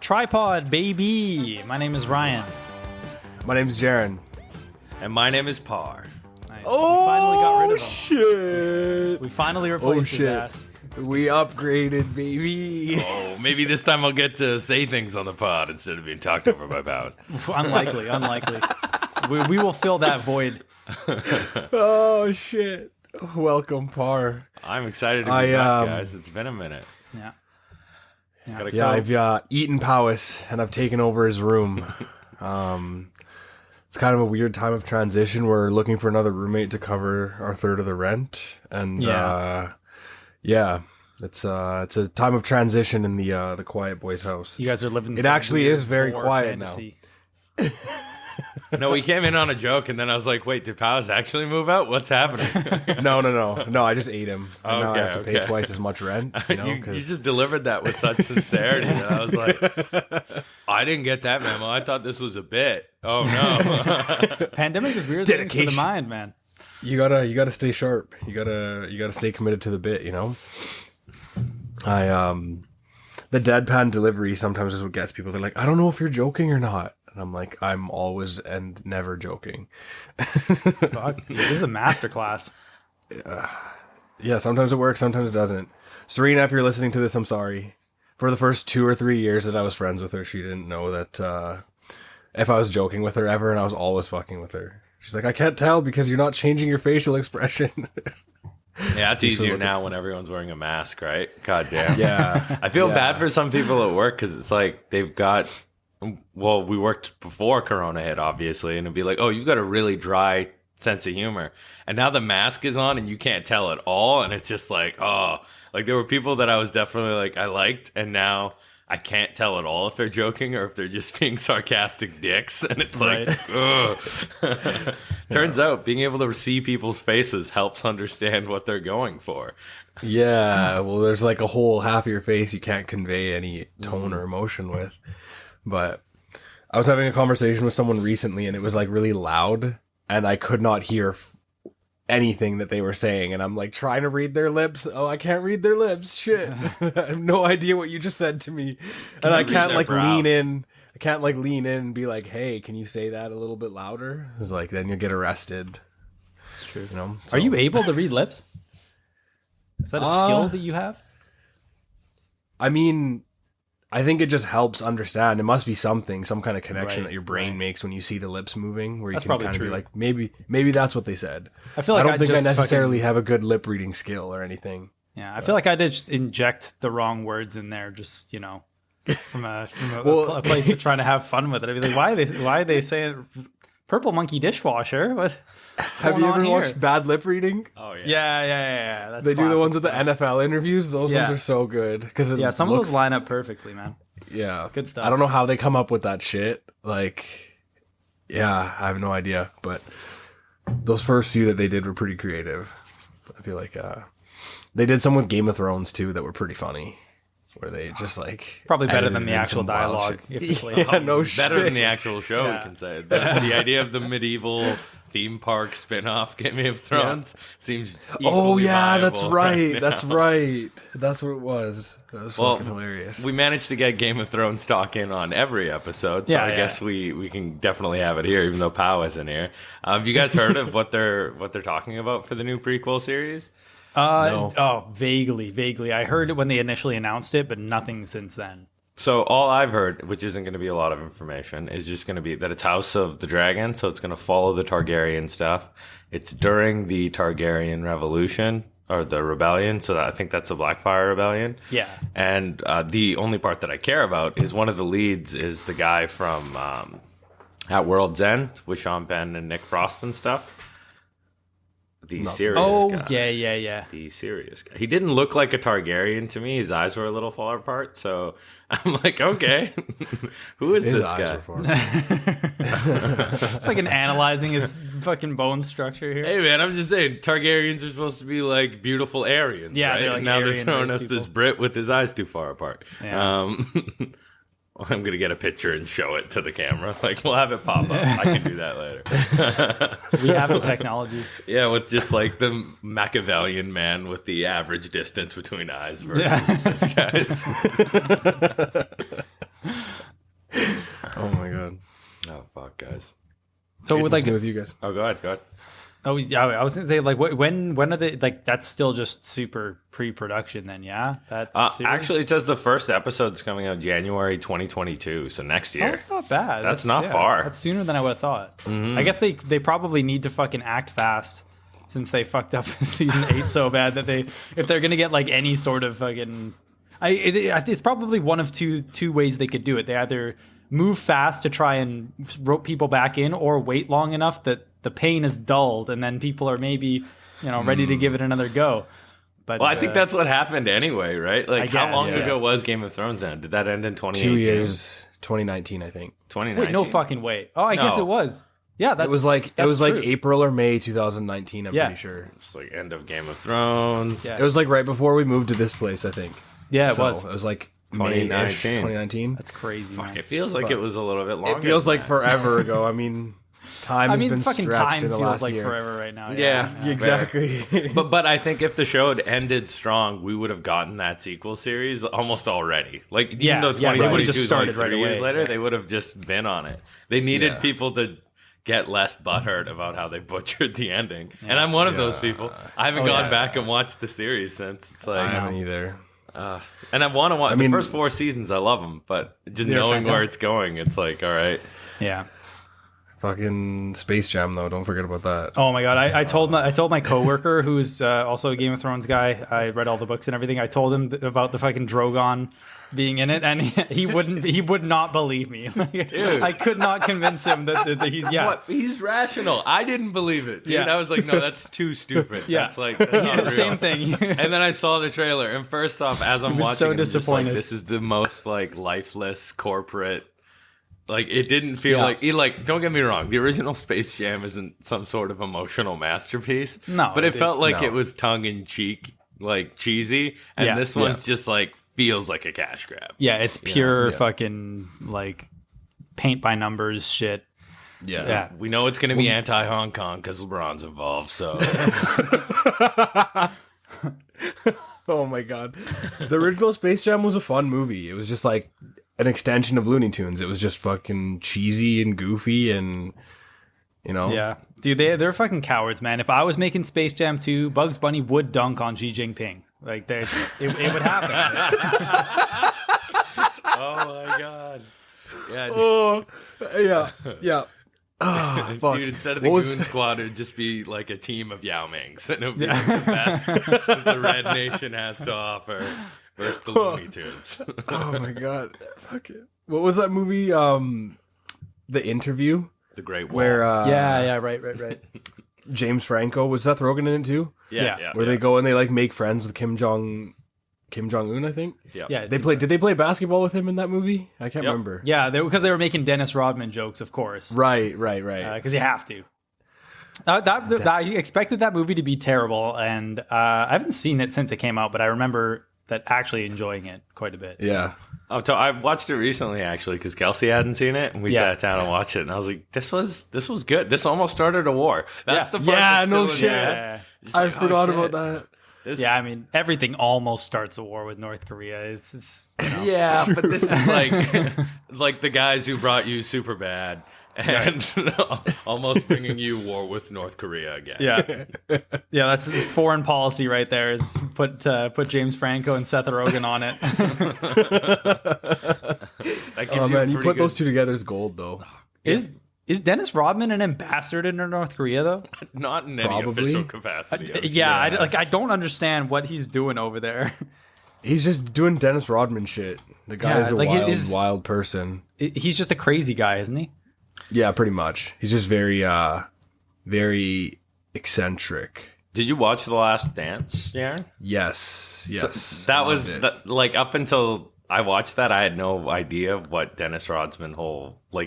TriPod, baby. My name is Ryan. My name's Jaaron. And my name is Par. Nice. Oh, we finally got rid of him. Shit. We finally replaced his ass. We upgraded, baby. Oh, maybe this time I'll get to say things on the pod instead of being talked over by Pound. Unlikely. We will fill that void. Oh, shit. Welcome, Par. I'm excited to be back, guys. It's been a minute. Yeah. I've eaten Powis, and I've taken over his room. It's kind of a weird time of transition. We're looking for another roommate to cover our third of the rent, and it's a time of transition in the Quiet Boys house. You guys are living. It actually is very quiet fantasy. Now. No, we came in on a joke, and then I was like, "Wait, did Powis actually move out? What's happening?" No. I just ate him. And now I have to pay Okay. twice as much rent. You just delivered that with such sincerity that I was like, "I didn't get that memo. I thought this was a bit." Oh no! Pandemic is weird things for the Dedication. mind, man. You gotta stay sharp. You gotta stay committed to the bit. You know. The deadpan delivery sometimes is what gets people. They're like, I don't know if you're joking or not. And I'm like, I'm always and never joking. Fuck, this is a masterclass. Yeah, sometimes it works, sometimes it doesn't. Serena, if you're listening to this, I'm sorry. For the first 2 or 3 years that I was friends with her, she didn't know that if I was joking with her ever, and I was always fucking with her. She's like, I can't tell because you're not changing your facial expression. Yeah, it's easier now when everyone's wearing a mask, right? God damn. Yeah. I feel bad for some people at work because it's like they've got. Well, we worked before Corona hit, obviously, and it'd be like, oh, you've got a really dry sense of humor. And now the mask is on and you can't tell at all. And it's just like, oh, like there were people that I was definitely like, I liked. And now I can't tell at all if they're joking or if they're just being sarcastic dicks. And it's like, ugh. Turns out being able to see people's faces helps understand what they're going for. Yeah. Well, there's like a whole half of your face you can't convey any tone or emotion with. But I was having a conversation with someone recently and it was like really loud and I could not hear anything that they were saying. And I'm like trying to read their lips. Oh, I can't read their lips. Shit. I have no idea what you just said to me. And I can't like lean in. I can't like lean in and be like, hey, can you say that a little bit louder? It's like, then you'll get arrested. It's true. You know? So, Are you able to read lips? Is that a skill that you have? I mean, I think it just helps understand. It must be some kind of connection that your brain makes when you see the lips moving, where you can kind of be like, maybe that's what they said. I feel like I don't think I necessarily have a good lip reading skill or anything. Yeah, I feel like I did just inject the wrong words in there, just from a place of trying to have fun with it. I'd be like, why are they saying purple monkey dishwasher? What's have you ever here? watched bad lip reading? Oh yeah. Yeah. That's they do the ones with stuff. the NFL interviews. Those ones are so good Some of those line up perfectly, man. Yeah, good stuff. I don't know how they come up with that shit. Like, yeah, I have no idea. But those first few that they did were pretty creative. I feel like they did some with Game of Thrones too that were pretty funny. Where they just like probably better than the actual dialogue. Better than the actual show, we can say. The idea of the medieval theme park spin-off Game of Thrones seems equally viable that's right. now. That's right. That's what it was. That was fucking hilarious. We managed to get Game of Thrones talk in on every episode, so I guess we can definitely have it here, even though Pow isn't here. Have you guys heard of what they're talking about for the new prequel series? No. Oh, vaguely. I heard it when they initially announced it, but nothing since then. So all I've heard, which isn't going to be a lot of information, is just going to be that it's House of the Dragon, so it's going to follow the Targaryen stuff. It's during the Targaryen Revolution, or the Rebellion, so I think that's the Blackfire Rebellion. Yeah. And the only part that I care about is one of the leads is the guy from At World's End, with Sean Penn and Nick Frost and stuff. The serious guy. Yeah. The serious guy. He didn't look like a Targaryen to me. His eyes were a little far apart. So I'm like, okay, who is this guy? It's like analyzing his fucking bone structure here. Hey, man, I'm just saying, Targaryens are supposed to be like beautiful Aryans, yeah, right? They're like now Aryan they're throwing us people. this Brit with his eyes too far apart. Yeah. I'm going to get a picture and show it to the camera. Like, we'll have it pop up. I can do that later. We have the technology. Yeah, with just like the Machiavellian man with the average distance between eyes versus this guy's. So with like, with you guys. Oh, go ahead. oh yeah, I was gonna say like, when are they like? That's still just super pre-production then, yeah. That series? Actually, it says the first episode's coming out January 2022, so next year. Oh, that's not bad. That's not far. That's sooner than I would have thought. I guess they probably need to fucking act fast since they fucked up season 8 so bad that if they're gonna get like any sort of fucking, it's probably one of two ways they could do it. They either move fast to try and rope people back in, or wait long enough that the pain is dulled, and then people are maybe, ready to give it another go. But Well, I think that's what happened anyway, right? Like, how long yeah. ago was Game of Thrones then? Did that end in 2018? 2 years, 2019, I think. 2019? wait, no fucking way. Oh, I guess No. it was. Yeah, that's It was like true. April or May 2019. I'm pretty sure. It's like end of Game of Thrones. Yeah. It was like right before we moved to this place, I think. Yeah, it So was. It was like 2019. 2019. That's crazy, man. It feels like it was a little bit longer. It feels than like that. forever ago. I mean, time has been fucking stretched time in the feels last like year. forever right now. Yeah. Exactly. But I think if the show had ended strong, we would have gotten that sequel series almost already. Like, even Yeah, though yeah, they 2022 would've just is started only 3 right years away. later, Yeah. they would have just been on it. They needed Yeah. people to get less butthurt about how they butchered the ending. And I'm one of those people. I haven't gone back and watched the series since. It's I like, haven't either. and I want to watch. I mean- the first 4 seasons, I love them, but just They're knowing where fantastic. it's going, it's like, all right. Yeah. Fucking Space Jam though. Don't forget about that. Oh my god! I told my coworker, who's also a Game of Thrones guy. I read all the books and everything. I told him about the fucking Drogon being in it, and he would not believe me. I could not convince him that he's What? He's rational. I didn't believe it. Dude. Yeah. I was like, no, that's too stupid. Yeah. That's like, that's not real. Same thing. And then I saw the trailer, and first off, as I'm was watching, so it, I'm just like, disappointed. this is the most like lifeless corporate. Like, it didn't feel Yeah. like. Don't get me wrong. The original Space Jam isn't some sort of emotional masterpiece. No, but it felt like no. it was tongue in cheek, like cheesy. And Yeah. this one's just like feels like a cash grab. Yeah, it's pure Yeah. fucking like paint by numbers shit. Yeah. Yeah. We know it's going to be anti Hong Kong because LeBron's involved. So Oh my god. The original Space Jam was a fun movie. It was just like an extension of Looney Tunes. It was just fucking cheesy and goofy and Yeah, dude, they're fucking cowards, man. If I was making Space Jam 2, Bugs Bunny would dunk on Xi Jinping. Like, it would happen. oh my god. Yeah, Oh, yeah. Yeah. Oh, fuck. dude, instead of the What was- Goon Squad, it'd just be like a team of Yao Mings. And it would be like the best that the Red Nation has to offer versus the Looney Tunes. Oh my god. Fuck it. What was that movie? The Interview? The Great Wall. Where right. James Franco, was Seth Rogen in it too? yeah. Where they go and they like make friends with Kim Jong Un, I think. Yeah, Did they play basketball with him in that movie? I can't remember. Yeah, because they were making Dennis Rodman jokes, of course. Right. Because you have to. I expected that movie to be terrible, and I haven't seen it since it came out, but I remember that actually enjoying it quite a bit. Yeah. I watched it recently actually because Kelsey hadn't seen it, and we sat down and watched it, and I was like, "This was good. This almost started a war." That's the part Yeah, that's no still in shit. there. Yeah. It's I like, oh, forgot shit. about that. This- Yeah, I mean, everything almost starts a war with North Korea. It's Yeah, but this is like like the guys who brought you super bad and almost bringing you war with North Korea again. yeah, that's foreign policy right there. Is put James Franco and Seth Rogen on it. That gives Oh man, you a pretty put those good- two together is gold though. Is Dennis Rodman an ambassador to North Korea though? not in any Probably. official capacity. Yeah, I don't understand what he's doing over there. He's just doing Dennis Rodman shit. The guy Yeah, is a like, it is- wild person. He's just a crazy guy, isn't he? Yeah, pretty much. He's just very eccentric. Did you watch The Last Dance, Jaaron? Yes. So that I was loved it. that, like up until I watched that, I had no idea what Dennis Rodman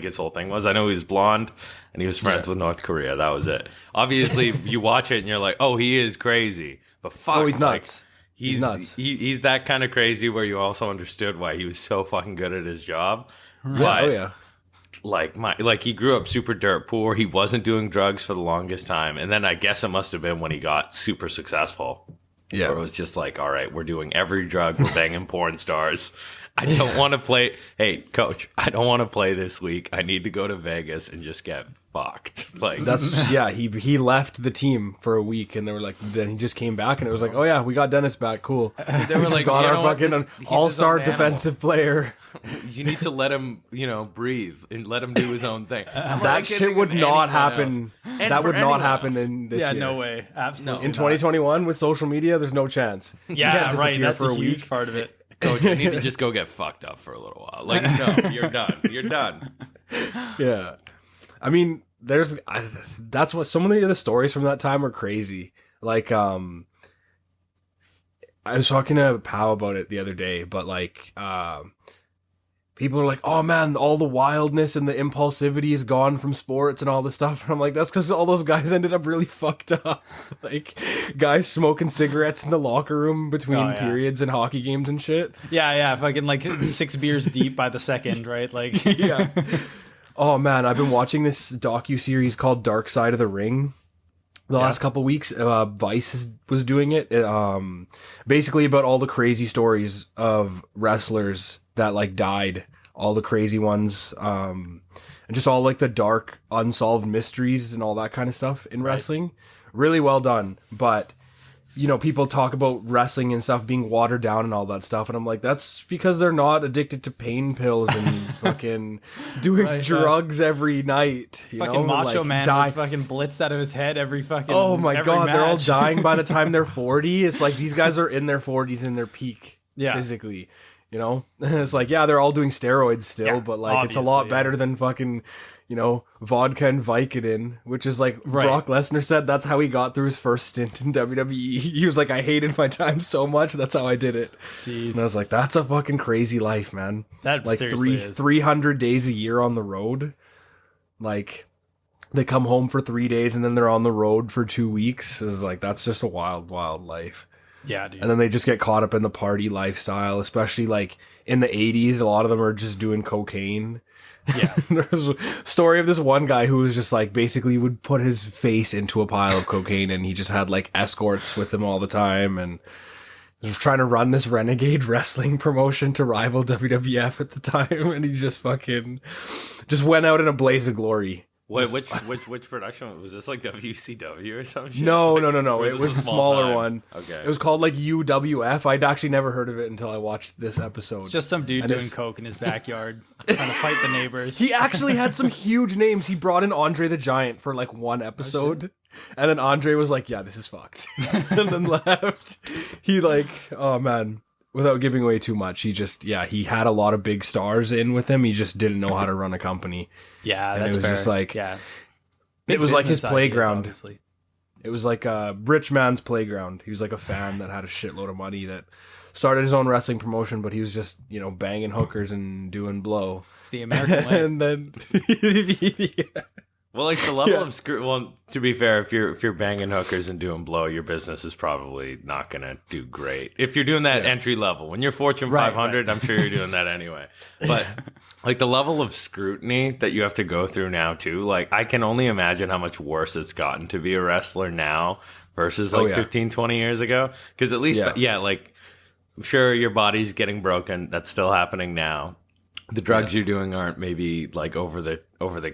his whole thing was. I know he was blonde and he was friends with North Korea. That was it. Obviously, you watch it and you're like, oh, he is crazy. But fuck, Oh, he's like, nuts. He's nuts. He's that kind of crazy where you also understood why he was so fucking good at his job. But, Oh yeah. like he grew up super dirt poor. He wasn't doing drugs for the longest time, and then I guess it must have been when he got super successful. Yeah. Where it was just like, all right, we're doing every drug, we're banging porn stars. I don't want to play. Hey, coach, I don't want to play this week. I need to go to Vegas and just get fucked. Like That's yeah. He left the team for a week, and they were like, then he just came back, and it was like, oh yeah, we got Dennis back, cool. they were like, Got you our know what? fucking He's his all-star own defensive player. animal. You need to let him, breathe and let him do his own thing. I'm That not shit giving would him not anything happen. else. And That for would not anyone happen else. in this Yeah, year. no way. Absolutely. In not. 2021 with social media, there's no chance. You Yeah, can't right. disappear That's for a a huge week. part of it. Coach, you need to just go get fucked up for a little while. Like, no, you're done. You're done. Yeah, I mean, that's what some of the stories from that time are crazy. Like, I was talking to Pau about it the other day, but like, people are like, oh man, all the wildness and the impulsivity is gone from sports and all this stuff. And I'm like, that's because all those guys ended up really fucked up. Like, guys smoking cigarettes in the locker room between Oh, yeah. periods and hockey games and shit. Yeah, fucking like 6 beers deep by the second, right? Like, Yeah. Oh man, I've been watching this docu-series called Dark Side of the Ring. The last couple weeks, Vice was doing it. Basically about all the crazy stories of wrestlers that like died, all the crazy ones, and just all like the dark unsolved mysteries and all that kind of stuff in wrestling. Really well done. But people talk about wrestling and stuff being watered down and all that stuff, and I'm like, that's because they're not addicted to pain pills and fucking doing drugs every night. fucking Macho Man was fucking blitzed out of his head every fucking. Oh my every god, they're all match. dying by the time they're 40. It's like these guys are in their 40s in their peak physically. It's like, yeah, they're all doing steroids still, Yeah, but like it's a lot obviously, better than fucking vodka and Vicodin, which is like Brock Lesnar said that's how he got through his first stint in WWE. He was like, I hated my time so much, that's how I did it. Jeez. And I was like, that's a fucking crazy life, man. That like seriously is. 300 days a year on the road. Like, they come home for 3 days and then they're on the road for 2 weeks. It's like, that's just a wild, wild life. Yeah, dude. And then they just get caught up in the party lifestyle, especially like in the 80s. A lot of them are just doing cocaine. Yeah. There's a story of this one guy who was just like basically would put his face into a pile of cocaine, and he just had like escorts with him all the time, and was trying to run this renegade wrestling promotion to rival WWF at the time, and he just went out in a blaze of glory. Wait, which production was this? Like WCW or something? No. Or It was this a smaller time? one. Okay. It was called like UWF. I'd actually never heard of it until I watched this episode. It's just some dude And doing it's- coke in his backyard, trying to fight the neighbors. He actually had some huge names. He brought in Andre the Giant for like one episode. And then Andre was like, yeah, this is fucked. And then left. He like, oh man, without giving away too much, he had a lot of big stars in with him. He just didn't know how to run a company. Yeah, And that's it was fair. just like- yeah. It was like his Business ideas, playground. obviously. It was like a rich man's playground. He was like a fan that had a shitload of money that started his own wrestling promotion, but he was just, banging hookers and doing blow. It's the American way. And then yeah. Well, like the level of screw. Well, to be fair, if you're banging hookers and doing blow, your business is probably not gonna do great. If you're doing that entry level, when you're Fortune 500, I'm sure you're doing that anyway. But like the level of scrutiny that you have to go through now too, like I can only imagine how much worse it's gotten to be a wrestler now versus like 15, 20 years ago. Because at least, like sure, your body's getting broken. That's still happening now. The drugs you're doing aren't maybe like over the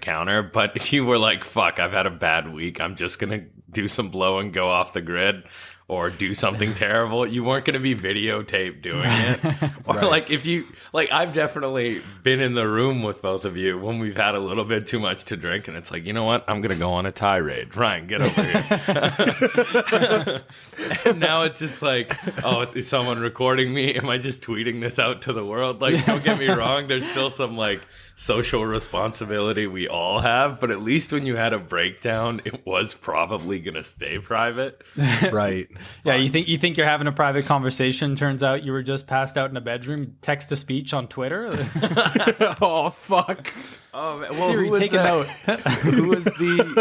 counter, but if you were like, fuck, I've had a bad week, I'm just gonna do some blow and go off the grid or do something terrible, you weren't gonna be videotaped doing it. Or like if you like, I've definitely been in the room with both of you when we've had a little bit too much to drink, and it's like, you know what, I'm gonna go on a tirade. Ryan, get over here. And now it's just like, oh, is someone recording me? Am I just tweeting this out to the world? Like, don't get me wrong, there's still some like social responsibility we all have, but at least when you had a breakdown, it was probably gonna stay private. Right. Yeah, you think you're having a private conversation. Turns out you were just passed out in a bedroom. Text to speech on Twitter. Oh fuck. Oh, man. Well, Siri, take a note. Who was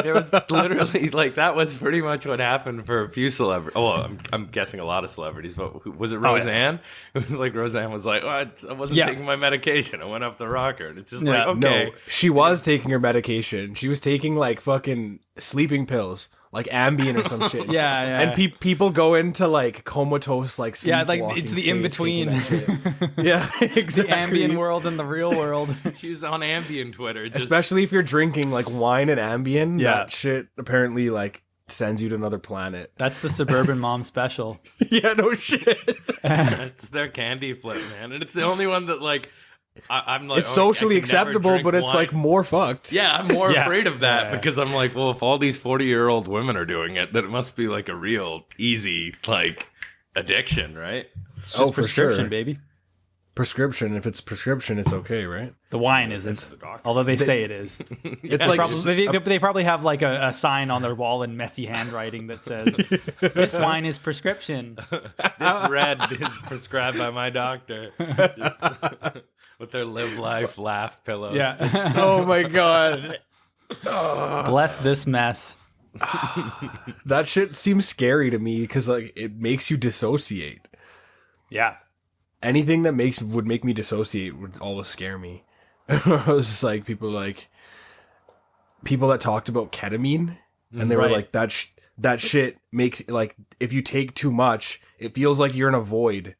there was literally like that was pretty much what happened for a few celebrities. Oh, well, I'm guessing a lot of celebrities, but was it Roseanne? It was like Roseanne was like, oh, I wasn't taking my medication. I went off the rocker. And it's just like, okay. No, she was taking her medication. She was taking like fucking sleeping pills. like Ambien or some shit. Yeah. And people go into like comatose, like Yeah, like sleepwalking it's the states in between. taking that shit. Yeah, exactly. The Ambien world and the real world. She was on Ambien Twitter. Just, Especially if you're drinking like wine and Ambien. Yeah. That shit apparently like sends you to another planet. That's the suburban mom special. Yeah, no shit. it's their candy flip, man, and it's the only one that like I'm like It's socially I can never acceptable, drink but it's wine. like more fucked. Yeah, I'm more Yeah. afraid of that Yeah. because I'm like, well, if all these 40-year-old women are doing it, then it must be like a real easy like addiction, right? It's just Oh, for prescription, sure. baby. Prescription. If it's prescription, it's okay, right? The wine isn't, although they say it is. It's like They probably have like a sign on their wall in messy handwriting that says, "This wine is prescription." This red is prescribed by my doctor. Just, with their live life laugh pillows. Yeah. oh my god, Bless this mess. that shit seems scary to me because like it makes you dissociate. Yeah. Anything that would make me dissociate would always scare me. I was just like people that talked about ketamine, and they were Right. like that shit makes like if you take too much, it feels like you're in a void.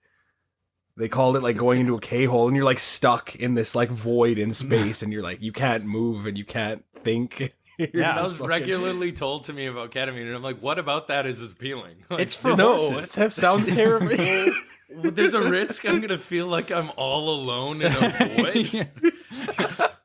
They called it like going into a K-hole, and you're like stuck in this like void in space, and you're like you can't move and you can't think. You're Yeah, That just was fucking- regularly told to me about ketamine, and I'm like, what about that is appealing? Like, It's for No, horses. that sounds terrible. there's a risk I'm gonna feel like I'm all alone in a void.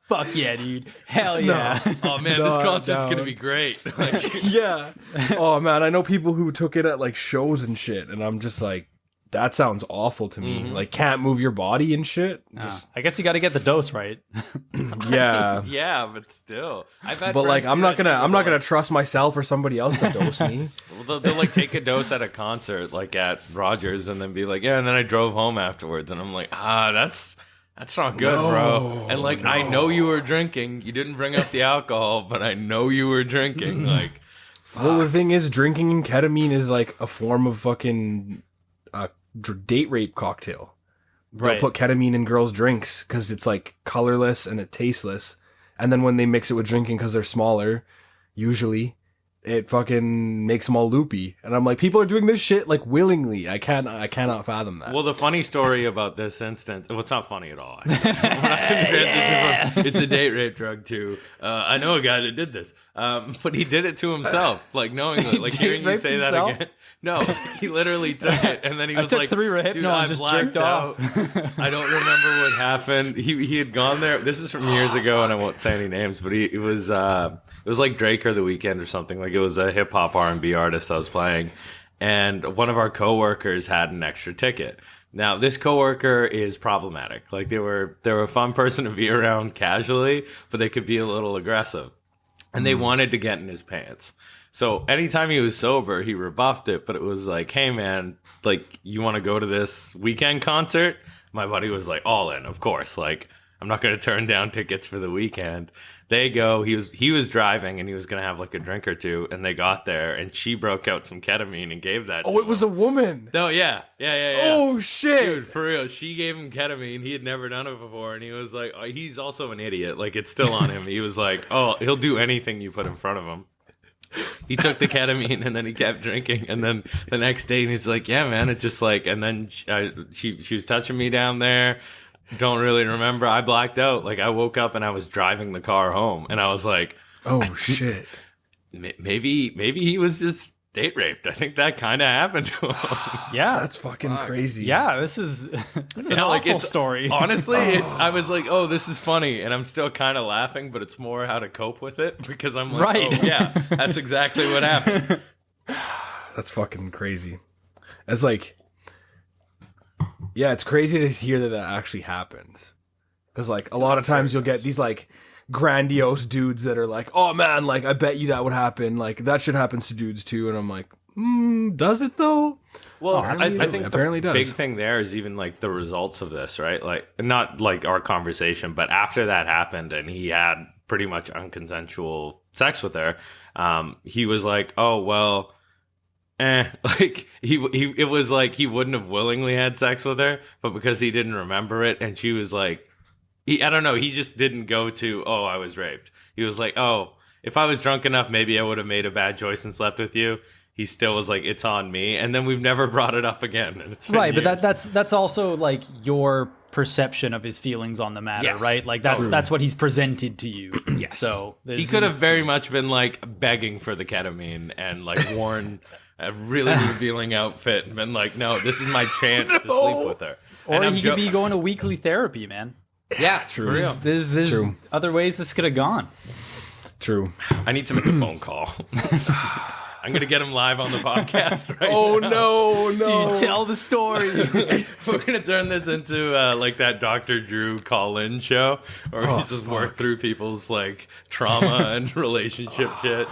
Fuck yeah, dude. Hell yeah. Oh man, No, this concert's down. gonna be great. Like, Yeah. Oh man, I know people who took it at like shows and shit, and I'm just like, that sounds awful to me. Like, can't move your body and shit. Just I guess you got to get the dose right. yeah. yeah, but still, I've had But like, friends I'm do not that gonna, too, I'm not like- gonna trust myself or somebody else to dose me. Well, they'll like take a dose at a concert, like at Rogers, and then be like, yeah. And then I drove home afterwards, and I'm like, that's not good, bro. And like, I know you were drinking. You didn't bring up the alcohol, but I know you were drinking. Like, Well, the thing is, drinking ketamine is like a form of fucking date rape cocktail. They'll Right. put ketamine in girls' drinks because it's like colorless and it tasteless. And then when they mix it with drinking because they're smaller, usually, it fucking makes them all loopy. And I'm like, people are doing this shit like willingly. I cannot fathom that. well, the funny story about this instance, well, it's not funny at all. We're not gonna transition from, it's a date rape drug to, I know a guy that did this, but he did it to himself, like knowingly, like Date hearing you raped say himself? that again. No, he literally took it, and then he I was took like, 3 Rohypnol dude, and I just blacked jerked off. out. I don't remember what happened. He had gone there. This is from years ago, and I won't say any names, but it was like Drake or The Weeknd or something. Like, it was a hip hop R&B artist I was playing, and one of our coworkers had an extra ticket. Now, this coworker is problematic. Like, they were a fun person to be around casually, but they could be a little aggressive, and they wanted to get in his pants. So anytime he was sober, he rebuffed it, but it was like, hey man, like, you want to go to this weekend concert? My buddy was like, all in, of course. Like, I'm not going to turn down tickets for the weekend. They go, he was driving and he was going to have like a drink or two, and they got there and she broke out some ketamine and gave that to it was a him. woman. No, yeah. Oh shit. Dude, for real, she gave him ketamine. He had never done it before, and he was like, oh, he's also an idiot. Like, it's still on him. He was like, oh, he'll do anything you put in front of him. He took the ketamine and then he kept drinking, and then the next day he's like, yeah man, it's just like, and then she was touching me down there. Don't really remember. I blacked out. Like, I woke up and I was driving the car home, and I was like, Oh shit. maybe he was just date raped. I think that kind of happened to him. Yeah. That's fucking crazy. Yeah, this is an Yeah, like, awful it's- story. Honestly, I was like, oh, this is funny, and I'm still kind of laughing, but it's more how to cope with it, because I'm like, Right. oh yeah, that's exactly what happened. That's fucking crazy. It's like, yeah, it's crazy to hear that actually happens. Because like a lot of times you'll get these like grandiose dudes that are like, oh man, like I bet you that would happen. Like that shit happens to dudes too. And I'm like, does it though? Well, Apparently I it think apparently the does. big thing there is even like the results of this, right? Like, not like our conversation, but after that happened and he had pretty much unconsensual sex with her, he was like, oh well, like it was like he wouldn't have willingly had sex with her, but because he didn't remember it, and she was like, I don't know, he just didn't go to, oh, I was raped. He was like, oh, if I was drunk enough, maybe I would have made a bad choice and slept with you. He still was like, it's on me. And then we've never brought it up again. And it's been Right, years. but that's also like your perception of his feelings on the matter, Yes. right? Like that's what he's presented to you. Yes. So he could have very much been like begging for the ketamine and like worn a really revealing outfit and been like, no, this is my chance to sleep with her. or And he could be going to weekly therapy, man. yeah, true. For real. There's True. other ways this could have gone. True. I need to make a phone call. I'm gonna get him live on the podcast right Oh now. no, no. Dude, tell the story. We're gonna turn this into like that Dr. Drew call-in show where we just work through people's like trauma and relationship shit.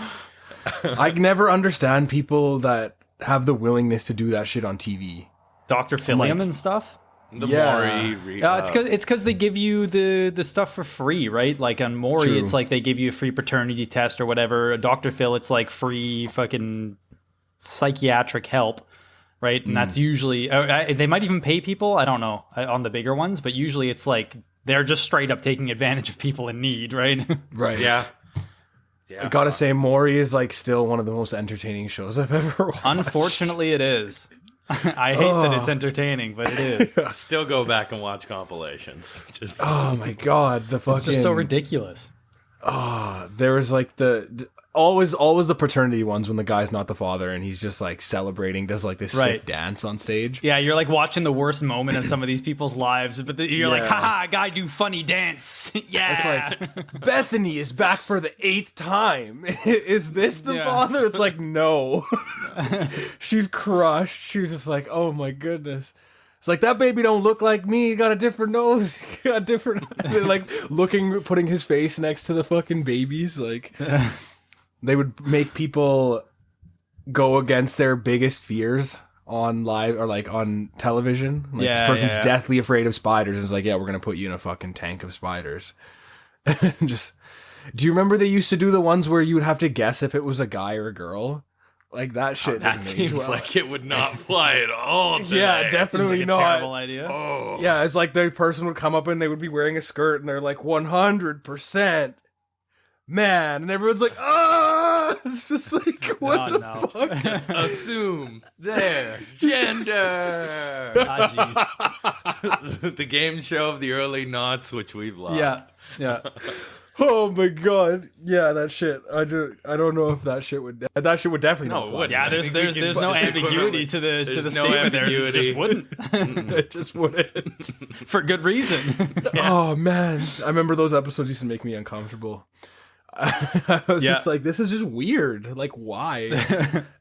I never understand people that have the willingness to do that shit on TV. Dr. Philium and stuff. The Yeah. Maury. It's because they give you the stuff for free, right? Like on Maury, True. it's like they give you a free paternity test or whatever. Dr. Phil, it's like free fucking psychiatric help, right? And that's usually they might even pay people. I don't know on the bigger ones, but usually it's like they're just straight up taking advantage of people in need, right? Right. Yeah. I gotta say, Maury is like still one of the most entertaining shows I've ever watched. Unfortunately, it is. I hate that it's entertaining, but it is. Still go back and watch compilations. Just Oh my god, the fucking It's just so ridiculous. there was like always the paternity ones when the guy's not the father and he's just like celebrating, does like this Right. sick dance on stage. Yeah, you're like watching the worst moment of some of these people's lives, but you're like, Yeah. haha, guy do funny dance. Yeah. It's like Bethany is back for the 8th time. Is this the Yeah. father? It's like no. She's crushed. She was just like, oh my goodness. It's like that baby don't look like me. He got a different nose. He got different. They're like putting his face next to the fucking babies. Like they would make people go against their biggest fears on live or like on television. Like Yeah, this person's yeah. deathly afraid of spiders. And it's like, yeah, we're gonna put you in a fucking tank of spiders. Just, do you remember they used to do the ones where you would have to guess if it was a guy or a girl? Like that shit. that didn't age seems well. like it would not fly at all. Today. Yeah, definitely Seems like a not. terrible idea. Oh. Yeah, it's like the person would come up and they would be wearing a skirt and they're like 100% man, and everyone's like, ah, it's just like what the no. fuck? Assume their gender. jeez. The game show of the early noughts, which we've lost. Yeah. Oh my god, yeah, that shit. I don't know if that shit would definitely No, not it fly. wouldn't. Yeah, I there's think we can no just ambiguity to the There's no statement there. It ambiguity. just wouldn't. It just wouldn't. For good reason. Oh man, I remember those episodes used to make me uncomfortable. I was Yeah. just like, this is just weird. Like, why?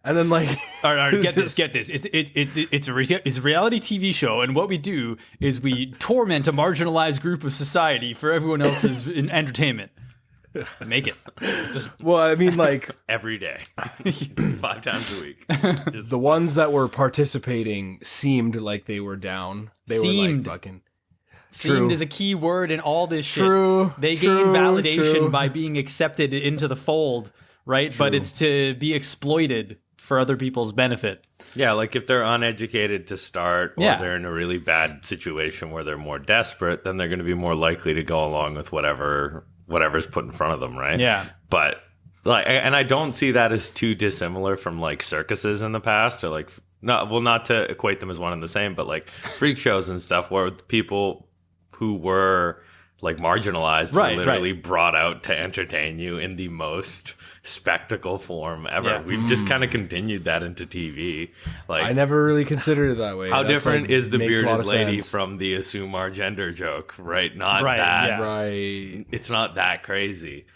And then like, All right, get this. It's a reality TV show, and what we do is we torment a marginalized group of society for everyone else's entertainment. Make it. Just well, I mean, like Every day. 5 times a week. Just the ones that were participating seemed like they were down. They were Seemed. like fucking. seemed True. as a key word in all this shit. True, They true, gain validation true. by being accepted into the fold, right? But it's to be exploited for other people's benefit. yeah, like if they're uneducated to start or Yeah. they're in a really bad situation where they're more desperate, then they're going to be more likely to go along with whatever's put in front of them, right? Yeah. But like, and I don't see that as too dissimilar from like circuses in the past, or like not to equate them as one and the same, but like freak shows and stuff where people who were like marginalized were Right, literally brought out to entertain you in the most spectacle form ever. Yeah. We've just kind of continued that into TV. Like, I never really considered it that way. how That's, different like, is the makes a lot bearded of lady sense. from the assume our gender joke, right? Not Right, that. yeah. Right. It's not that crazy.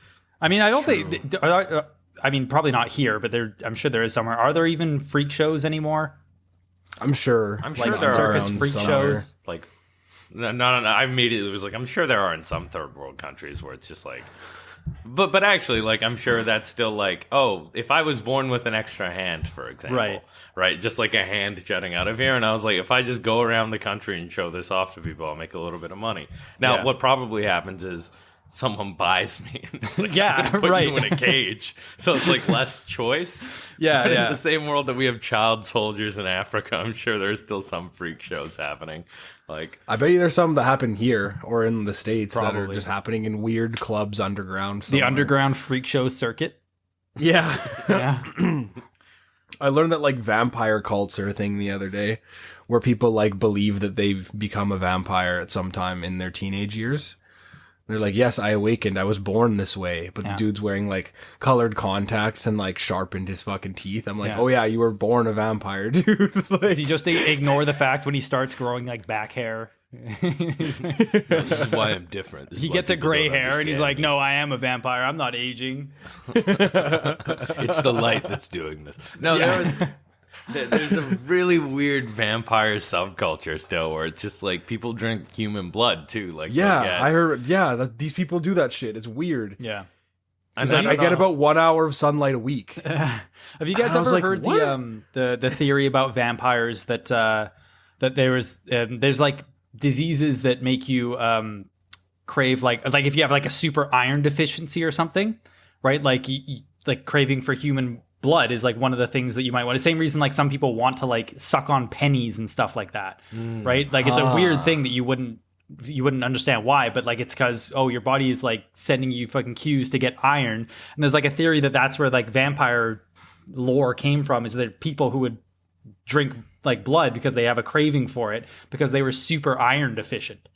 I mean, I don't think. I mean, probably not here, but I'm sure there is somewhere. Are there even freak shows anymore? I'm sure. I'm sure Like there are circus around freak somewhere. shows? like no, I immediately was like, I'm sure there are in some third world countries where it's just like, but actually, like, I'm sure that's still like, oh, if I was born with an extra hand, for example, right, just like a hand jutting out of here, and I was like, if I just go around the country and show this off to people, I'll make a little bit of money. Now, Yeah. what probably happens is someone buys me. And it's like, Yeah, I'm gonna put right. you in a cage. So it's like less choice. Yeah, But yeah. in the same world that we have child soldiers in Africa, I'm sure there's still some freak shows happening. Like, I bet you there's some that happen here or in the States that are Probably. just happening in weird clubs underground. The somewhere. underground freak show circuit. Yeah. Yeah. I learned that like vampire cults are a thing the other day where people like believe that they've become a vampire at some time in their teenage years. They're like, yes, I awakened. I was born this way. But Yeah. the dude's wearing like colored contacts and like sharpened his fucking teeth. I'm like, Yeah. oh yeah, you were born a vampire, dude. It's like, Does he just ignore the fact when he starts growing like back hair? this is why I'm different. This is He why gets a people gray don't hair and he's understand like, me. no, I am a vampire. I'm not aging. It's the light that's doing this. No, there's a really weird vampire subculture still where it's just like people drink human blood too. Like, yeah, I heard. Yeah, these people do that shit. It's weird. Yeah. It's like, I get about 1 hour of sunlight a week. Have you guys And I was ever like, heard what? the theory about vampires that that there's like diseases that make you crave like if you have like a super iron deficiency or something, right? Like like craving for human blood is like one of the things that you might want. The same reason like some people want to like suck on pennies and stuff like that, right? Like it's a weird thing that you wouldn't understand why, but like it's because your body is like sending you fucking cues to get iron, and there's like a theory that that's where like vampire lore came from, is that people who would drink like blood because they have a craving for it because they were super iron deficient.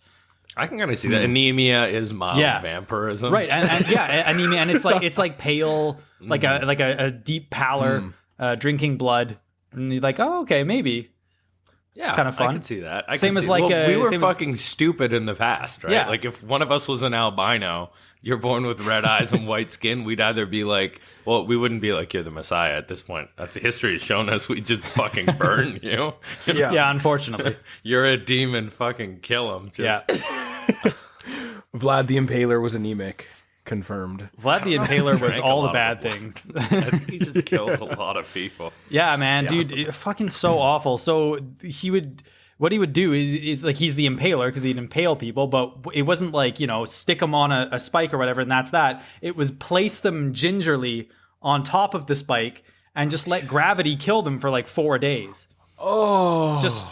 I can kind of see that. Anemia is mild vampirism. Right, and yeah, anemia, and it's like pale, like a deep pallor, drinking blood, and you're like, oh, okay, maybe. Yeah, Kind of fun. I can see that. Same as like, we were same as- fucking stupid in the past, right? Yeah. Like if one of us was an albino, you're born with red eyes and white skin, we'd either be like, well, we wouldn't be like you're the Messiah at this point. The history has shown us we just fucking burn you. Yeah. Yeah, unfortunately. You're a demon, fucking kill him. Yeah. Vlad the Impaler was anemic. Confirmed. Vlad the Impaler was Drank a all the lot bad of things. I think he just killed a lot of people. Yeah, man, dude, fucking so awful. So what he would do is like, he's the impaler because he'd impale people, but it wasn't like, stick them on a spike or whatever, and that's that. It was place them gingerly on top of the spike and just let gravity kill them for like 4 days. Oh. Just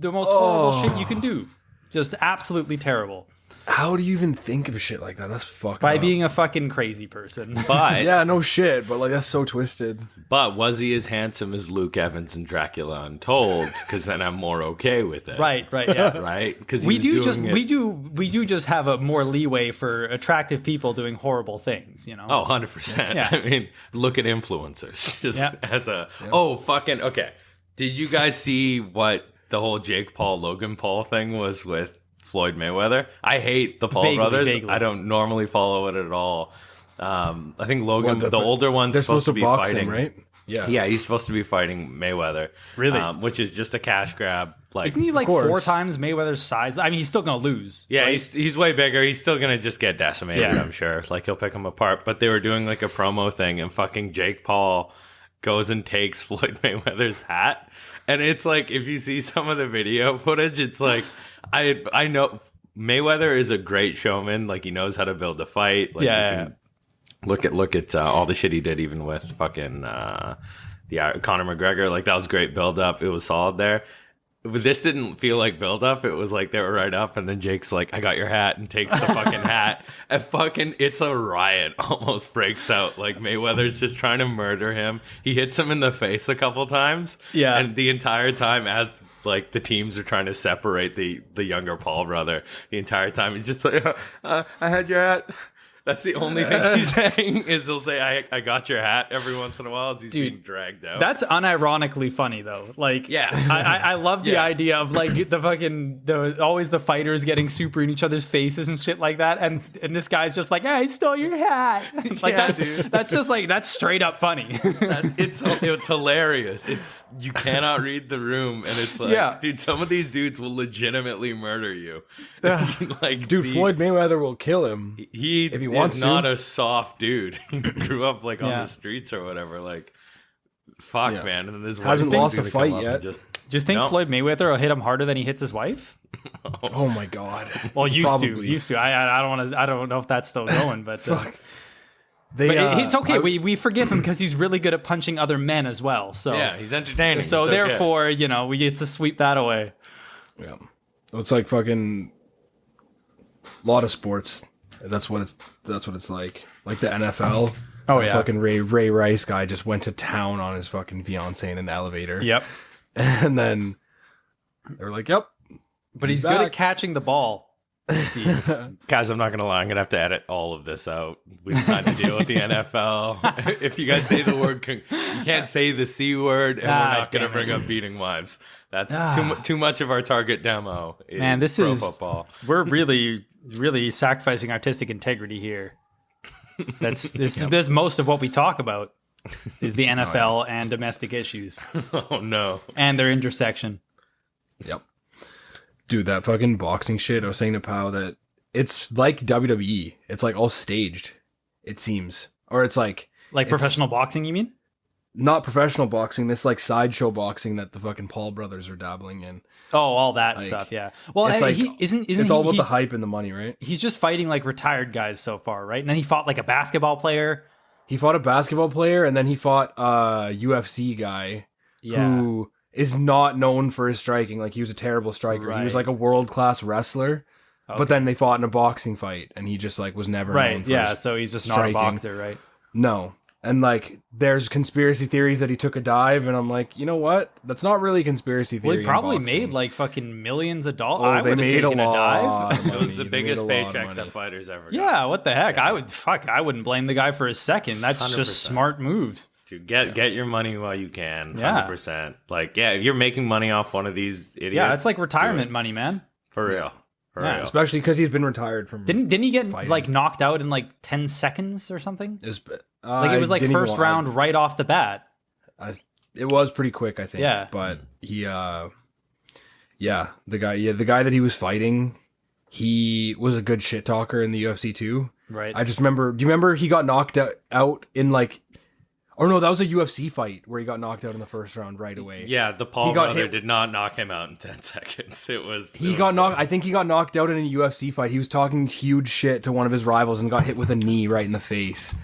the most horrible shit you can do. Just absolutely terrible. How do you even think of shit like that? That's fucked By up. being a fucking crazy person. But Yeah, no shit, but like that's so twisted. but was he as handsome as Luke Evans and Dracula Untold? Because then I'm more okay with it. Right, yeah. Right? Because We do just have a more leeway for attractive people doing horrible things, Oh, 100%. Yeah. I mean, look at influencers. Just Yeah. as a... Oh, fucking... Okay. Did you guys see what the whole Jake Paul, Logan Paul thing was with Floyd Mayweather? I hate the Paul Vaguely, brothers. vaguely. I don't normally follow it at all. I think Logan, the older one's They're supposed to be box fighting. him, right? Yeah. Yeah, he's supposed to be fighting Mayweather. Really? Which is just a cash grab. Like, Isn't he like course. 4 times Mayweather's size? I mean, he's still gonna lose. yeah, he's way bigger. He's still gonna just get decimated, Yeah. I'm sure. Like he'll pick him apart. But they were doing like a promo thing, and fucking Jake Paul goes and takes Floyd Mayweather's hat, and it's like if you see some of the video footage, it's like I know Mayweather is a great showman. Like he knows how to build a fight. Like, you can look at all the shit he did, even with fucking Conor McGregor. Like that was great build up. It was solid there. But this didn't feel like build up. It was like they were right up, and then Jake's like, "I got your hat," and takes the fucking hat. And fucking, it's a riot. Almost breaks out. Like Mayweather's just trying to murder him. He hits him in the face a couple times. Yeah. And the entire time, as like the teams are trying to separate the younger Paul brother, the entire time he's just like, "I had your hat." That's the only thing he's saying is he'll say, I got your hat every once in a while as he's being dragged out. That's unironically funny though. Like, Yeah. I love the Yeah. idea of like the fucking always the fighters getting super in each other's faces and shit like that, and this guy's just like, "Hey, I stole your hat." Like Yeah, that's, dude. that's just like that's straight up funny. It's hilarious. It's you cannot read the room, and it's like, Yeah. dude, some of these dudes will legitimately murder you. Like, Dude, Floyd Mayweather will kill him. he if he is wants to. not a soft dude. He grew up like on Yeah. the streets or whatever. Like, fuck, Yeah. man. And then this Hasn't white lost dude's a gonna come fight up yet. and just Do you think No. Floyd Mayweather will hit him harder than he hits his wife? Oh my god. Well, Probably. used to. I don't want to. I don't know if that's still going, but Fuck. it's okay. We forgive him because he's really good at punching other men as well. So Yeah, he's entertaining. So It's okay. therefore, we get to sweep that away. Yeah. It's like fucking a lot of sports. That's what it's like. Like the NFL. Oh, The yeah. Fucking Ray Rice guy just went to town on his fucking fiance in an elevator. Yep. And then they were like, "Yep." But he's good back. at catching the ball. You see. Guys, I'm not gonna lie. I'm gonna have to edit all of this out. We signed a deal with the NFL. If you guys say the word, you can't say the C word, and we're not gonna damn bring up beating wives. That's too much of our target demo. Is Man, this pro is football. We're really sacrificing artistic integrity here. That's most of what we talk about is the NFL and domestic issues Oh no. and their intersection. Yep. Dude, that fucking boxing shit, I was saying to Pao that it's like WWE. It's like all staged, it seems. Or it's like Professional boxing, you mean? not professional boxing, this like sideshow boxing that the fucking Paul brothers are dabbling in. Oh, all that stuff, yeah. Well, It's like he isn't it's all about he, the hype and the money, right? he's just fighting like retired guys so far, right? And then he fought like a basketball player. He fought a basketball player and then he fought a UFC guy who is not known for his striking. Like he was a terrible striker. He was Right. like a world-class wrestler. Okay. But then they fought in a boxing fight and he just like was never known for his So he's just striking. not a boxer, right? No. And like there's conspiracy theories that he took a dive and I'm like, you know what? That's not really a conspiracy theory. Well, he probably in boxing. made like fucking millions of dollars. Oh, I they would have made a taken a lot. dive. Of It was money. the They biggest made a lot of paycheck money. that fighters ever got. Yeah, what the heck? I wouldn't blame the guy for a second. That's 100%. just smart moves. Dude, get your money while you can. Yeah. 100%. Like, yeah, if you're making money off one of these idiots. Yeah, it's like do retain it. money, man. For real. For Yeah. real. Especially because he's been retired from. Didn't he get Fighting. like knocked out in like 10 seconds or something? It was, Like it was like first round right off the bat. It was pretty quick, I think. Yeah. But he, the guy that he was fighting, he was a good shit talker in the UFC too. Right. I just remember. Do you remember he got knocked out in like? Or no, that was a UFC fight where he got knocked out in the first round right away. Yeah, the Paul He got brother hit- did not knock him out in 10 seconds. He got knocked. I think he got knocked out in a UFC fight. He was talking huge shit to one of his rivals and got hit with a knee right in the face,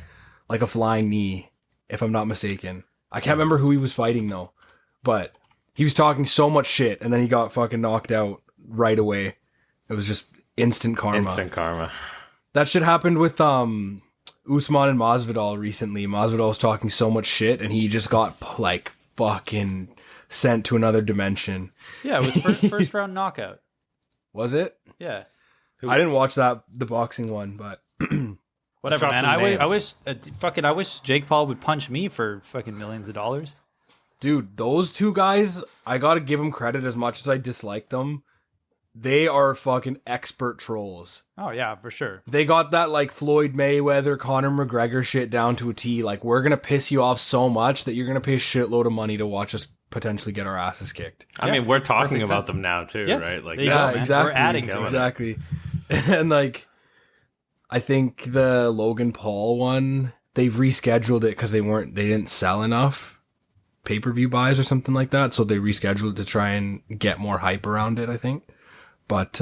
like a flying knee, if I'm not mistaken. I can't remember who he was fighting though, but he was talking so much shit and then he got fucking knocked out right away. It was just instant karma. Instant karma. That shit happened with Usman and Masvidal recently. Masvidal was talking so much shit and he just got like fucking sent to another dimension. Yeah, it was first round knockout. Was it? Yeah. I didn't watch the boxing one, but Whatever, Drop man. some I names. wish Jake Paul would punch me for fucking millions of dollars. dude, those two guys, I gotta give them credit as much as I dislike them. They are fucking expert trolls. Oh yeah, for sure. They got that like Floyd Mayweather, Conor McGregor shit down to a T. Like, we're gonna piss you off so much that you're gonna pay a shitload of money to watch us potentially get our asses kicked. I mean, we're talking perfect about sense. them now too, Yeah. right? Like, There you Yeah, go, man. exactly. We're adding to it. Exactly. And like, I think the Logan Paul one, they've rescheduled it because they didn't sell enough pay-per-view buys or something like that. So they rescheduled it to try and get more hype around it, I think. But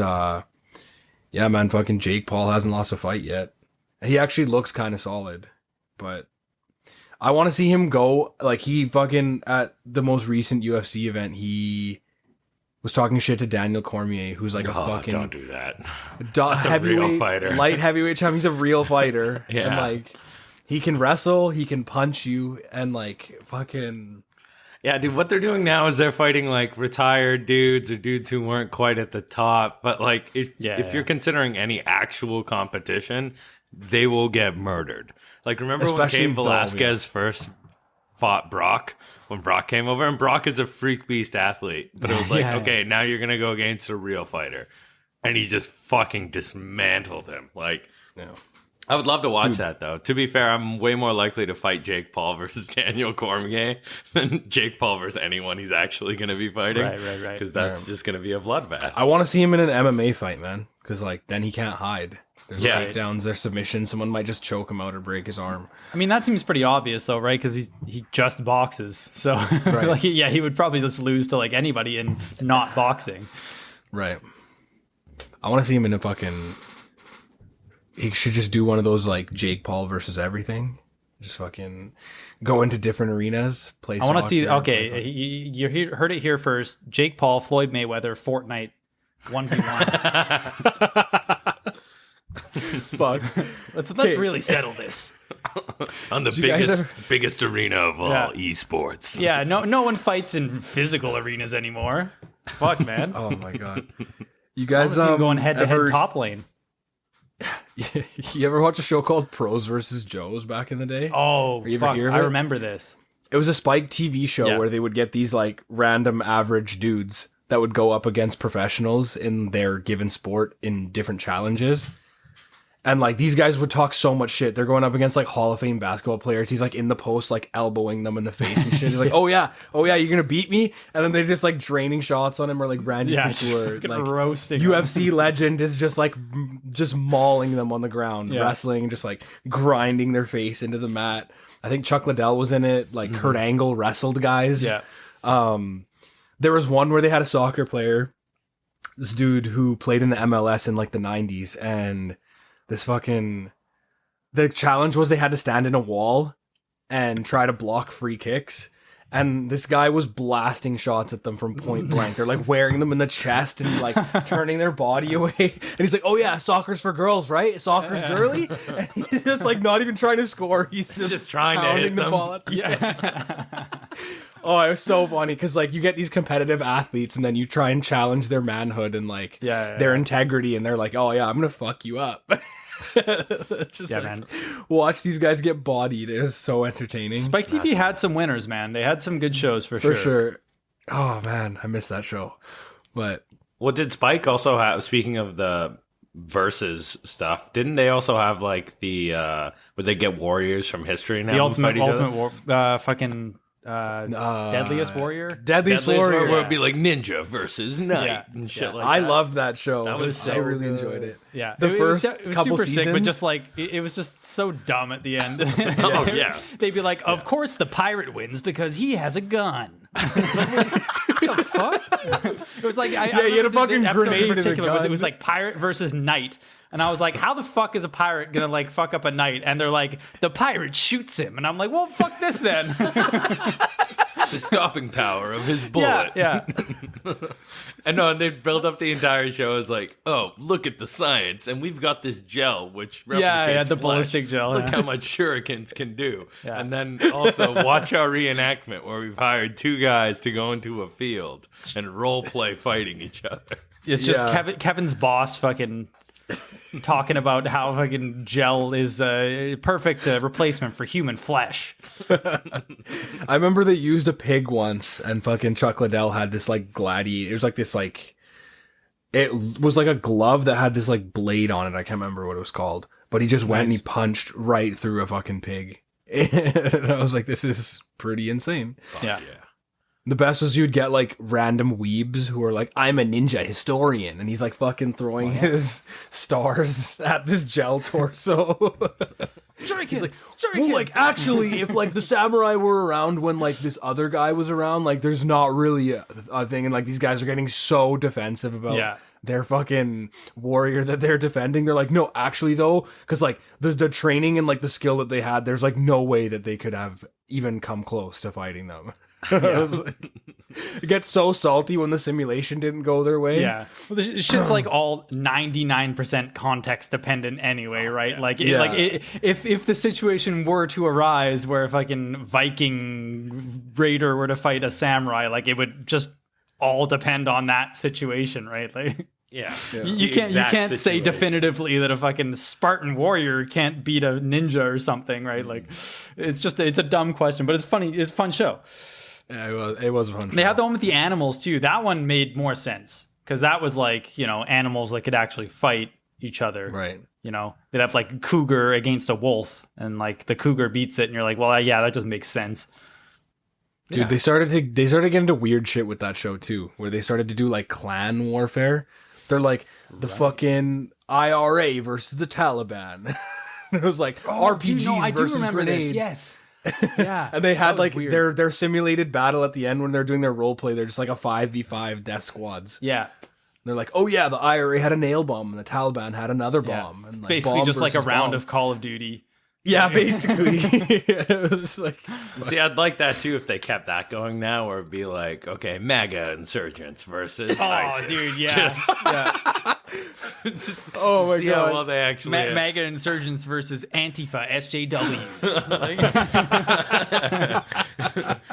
yeah, man, fucking Jake Paul hasn't lost a fight yet. He actually looks kind of solid, but I want to see him go. Like, he fucking, at the most recent UFC event, he was talking shit to Daniel Cormier, who's like a fucking don't do that. heavyweight, real fighter. light heavyweight champ. He's a real fighter. Yeah. And like, he can wrestle, he can punch you, and like fucking. Yeah, dude, what they're doing now is they're fighting like retired dudes or dudes who weren't quite at the top. But like, if you're considering any actual competition, they will get murdered. Like, remember Especially when Cain Velasquez first fought Brock? When Brock came over, and Brock is a freak beast athlete. But it was like, Yeah. okay, now you're going to go against a real fighter. And he just fucking dismantled him. Like, No. I would love to watch that, though. To be fair, I'm way more likely to fight Jake Paul versus Daniel Cormier than Jake Paul versus anyone he's actually going to be fighting. Right. Because that's just going to be a bloodbath. I want to see him in an MMA fight, man, because like then he can't hide. There's Yeah. takedowns, there's submissions. Someone might just choke him out or break his arm. I mean, that seems pretty obvious, though, right? Because he just boxes, so Right. like, yeah, he would probably just lose to like anybody in not boxing. Right. I want to see him in a fucking... He should just do one of those like Jake Paul versus everything. Just fucking go into different arenas, play I want to see. soccer, Okay, you heard it here first. Jake Paul, Floyd Mayweather, Fortnite, 1v1. Fuck. Let's Okay. really settle this. On the you guys biggest arena of all Yeah. esports. Yeah, no one fights in physical arenas anymore. Fuck, man. Oh my god. You I guys want to see him going head to head ever- top lane. You ever watch a show called Pros versus Joes back in the day? Oh, you ever fuck! hear of I it? remember this. It was a Spike TV show Yeah. where they would get these like random average dudes that would go up against professionals in their given sport in different challenges. And like these guys would talk so much shit. They're going up against like Hall of Fame basketball players. He's like in the post, like elbowing them in the face and shit. He's like, oh yeah, you're gonna beat me. And then they're just like draining shots on him or like random Yeah, people just are fucking like roasting UFC legend is just like just mauling them on the ground, Yeah. wrestling and just like grinding their face into the mat. I think Chuck Liddell was in it. Like Kurt Angle wrestled guys. Yeah, There was one where they had a soccer player, this dude who played in the MLS in like the 90s, and the challenge was they had to stand in a wall and try to block free kicks. And this guy was blasting shots at them from point blank. They're like wearing them in the chest and like turning their body away. And he's like, oh yeah, soccer's for girls, right? Soccer's girly. And he's just like not even trying to score. He's just trying to pounding hit the them. ball at Oh, it was so funny because like you get these competitive athletes and then you try and challenge their manhood and like their integrity, and they're like, oh yeah, I'm gonna fuck you up. Just like, man. watch these guys get bodied. It was so entertaining. Spike TV had some winners, man. They had some good shows for For sure. sure. Oh man, I missed that show. But Well, did Spike also have, speaking of the versus stuff, didn't they also have like the would they get warriors from history and The have them fight each ultimate other? fucking Deadliest Warrior. Deadliest Warrior. where it'd be like ninja versus knight Yeah. and shit Yeah. like I that. loved that show. That was I so really good. enjoyed it. Yeah, The it first was couple super sick, but seasons? just like it was just so dumb at the end. Oh, yeah. They'd be like, "Of course, the pirate wins because he has a gun." What the fuck? It was like, I he had a remember fucking the episode grenade in and a particular was it gun. was like pirate versus knight. And I was like, how the fuck is a pirate gonna like fuck up a knight? And they're like, the pirate shoots him. And I'm like, well, fuck this then. the stopping power of his bullet. yeah. And no, and they build up the entire show as like, oh, look at the science, and we've got this gel which replicates Yeah, the flesh. ballistic gel, Look yeah. how much shurikens can do. Yeah. And then also watch our reenactment where we've hired two guys to go into a field and role play fighting each other. It's just Yeah. Kevin's boss fucking talking about how fucking gel is a perfect replacement for human flesh. I remember they used a pig once, and fucking Chuck Liddell had this like gladiator. It was like this like, it was like a glove that had this like blade on it. I can't remember what it was called, but he just went and he punched right through a fucking pig. And I was like, this is pretty insane. Yeah. The best was you'd get like random weebs who are like, I'm a ninja historian, and he's like fucking throwing his stars at this gel torso. He's like, well, like actually, if like the samurai were around when like this other guy was around, like there's not really a thing, and like these guys are getting so defensive about their fucking warrior that they're defending. They're like, no, actually though, because like the training and like the skill that they had, there's like no way that they could have even come close to fighting them. I was like, it gets so salty when the simulation didn't go their way. Yeah. Well, this shit's like all 99% context dependent anyway, right? Like, if the situation were to arise where a fucking Viking raider were to fight a samurai, like it would just all depend on that situation, right? Like, you can't say definitively that a fucking Spartan warrior can't beat a ninja or something, right? Like, it's a dumb question, but it's funny. It's a fun show. Yeah, it was a fun show. They had the one with the animals too. That one made more sense because that was like, you know, animals that could actually fight each other. Right. You know, they'd have like cougar against a wolf, and like the cougar beats it, and you're like, well, yeah, that just makes sense. Dude, they started getting into weird shit with that show too, where they started to do like clan warfare. They're like the fucking IRA versus the Taliban. It was like RPGs versus grenades. Yes. Yeah. And they had like weird. their simulated battle at the end when they're doing their role play. They're just like a 5v5 death squads. Yeah. They're like, oh yeah, the IRA had a nail bomb and the Taliban had another bomb. And It's like, basically bomb just like a versus round bomb. of Call of Duty. Yeah, basically. It was like, See, I'd like that too if they kept that going now, or it'd be like, okay, MAGA insurgents versus Oh, ISIS. dude, yeah. oh my See how god. well they actually MAGA insurgents versus Antifa SJWs.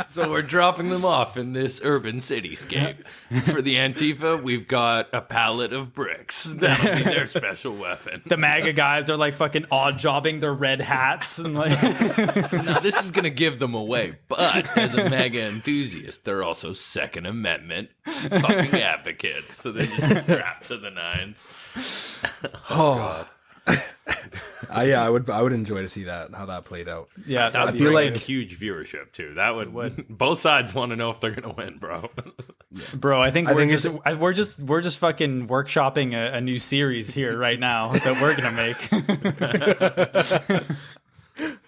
So we're dropping them off in this urban cityscape. For the Antifa, we've got a pallet of bricks. That'll be their special weapon. The MAGA guys are like fucking odd jobbing their red hats and like Now, this is going to give them away, but as a MAGA enthusiast, they're also Second Amendment fucking advocates. So they're just strapped to the nines. Yeah, I would enjoy to see that, how that played out. yeah. That would I feel bring in like- huge viewership, too. That would both sides want to know if they're going to win, bro. Bro, I think I we're think we're just fucking workshopping a new series here right now that we're gonna make.